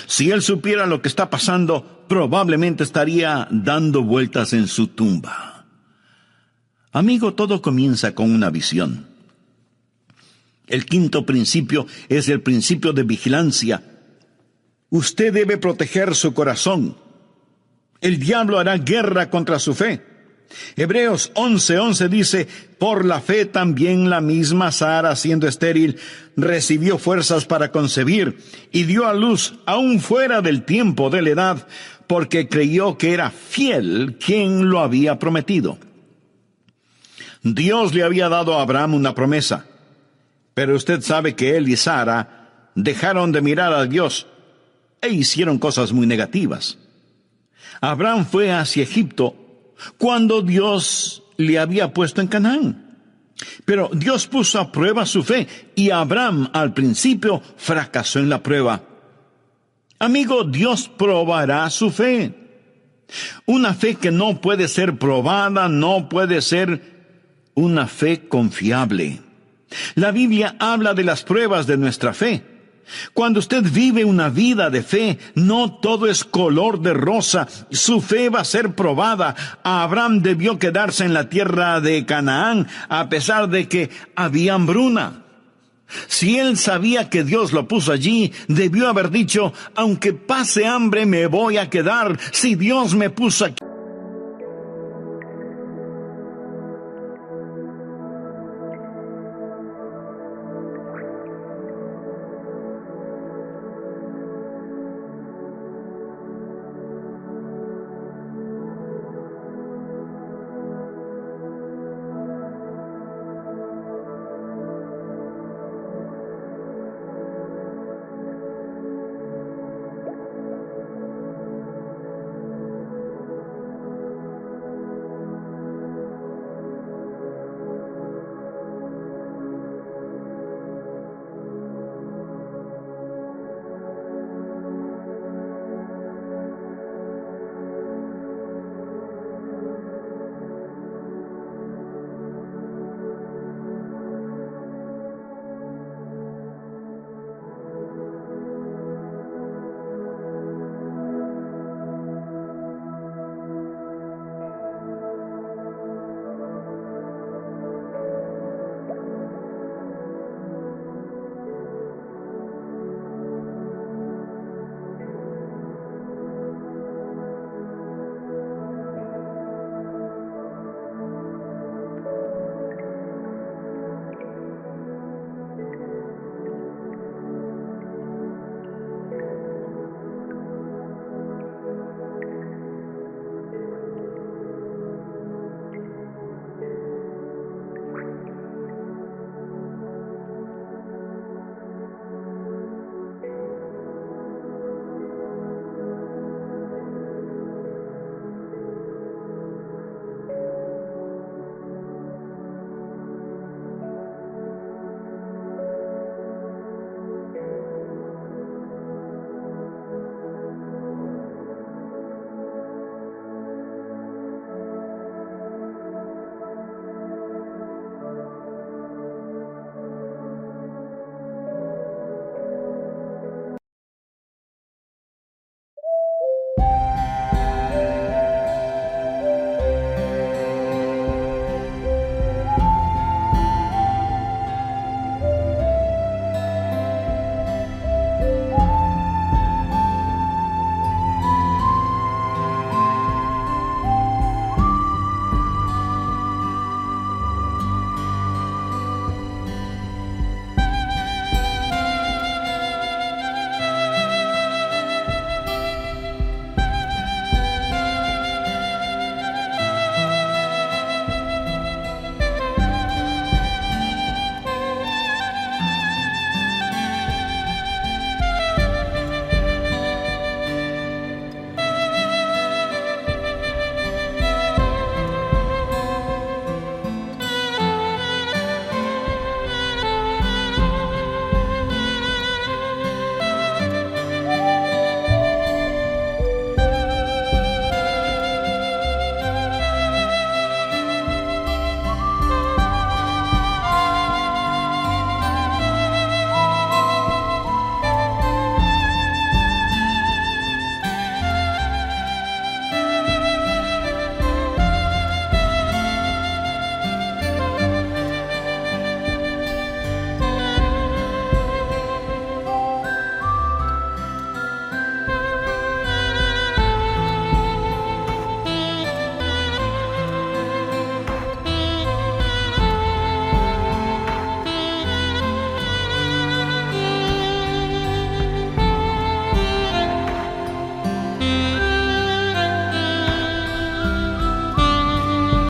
Si él supiera lo que está pasando, probablemente estaría dando vueltas en su tumba. Amigo, todo comienza con una visión. El quinto principio es el principio de vigilancia. Usted debe proteger su corazón. El diablo hará guerra contra su fe. Hebreos 11:11 dice: por la fe también la misma Sara, siendo estéril, recibió fuerzas para concebir y dio a luz aún fuera del tiempo de la edad, porque creyó que era fiel quien lo había prometido. Dios le había dado a Abraham una promesa, pero usted sabe que él y Sara dejaron de mirar a Dios e hicieron cosas muy negativas. Abraham fue hacia Egipto cuando Dios le había puesto en Canaán. Pero Dios puso a prueba su fe y Abraham al principio fracasó en la prueba. Amigo, Dios probará su fe. Una fe que no puede ser probada, no puede ser una fe confiable. La Biblia habla de las pruebas de nuestra fe. Cuando usted vive una vida de fe, no todo es color de rosa. Su fe va a ser probada. Abraham debió quedarse en la tierra de Canaán a pesar de que había hambruna. Si él sabía que Dios lo puso allí, debió haber dicho, aunque pase hambre me voy a quedar si Dios me puso aquí.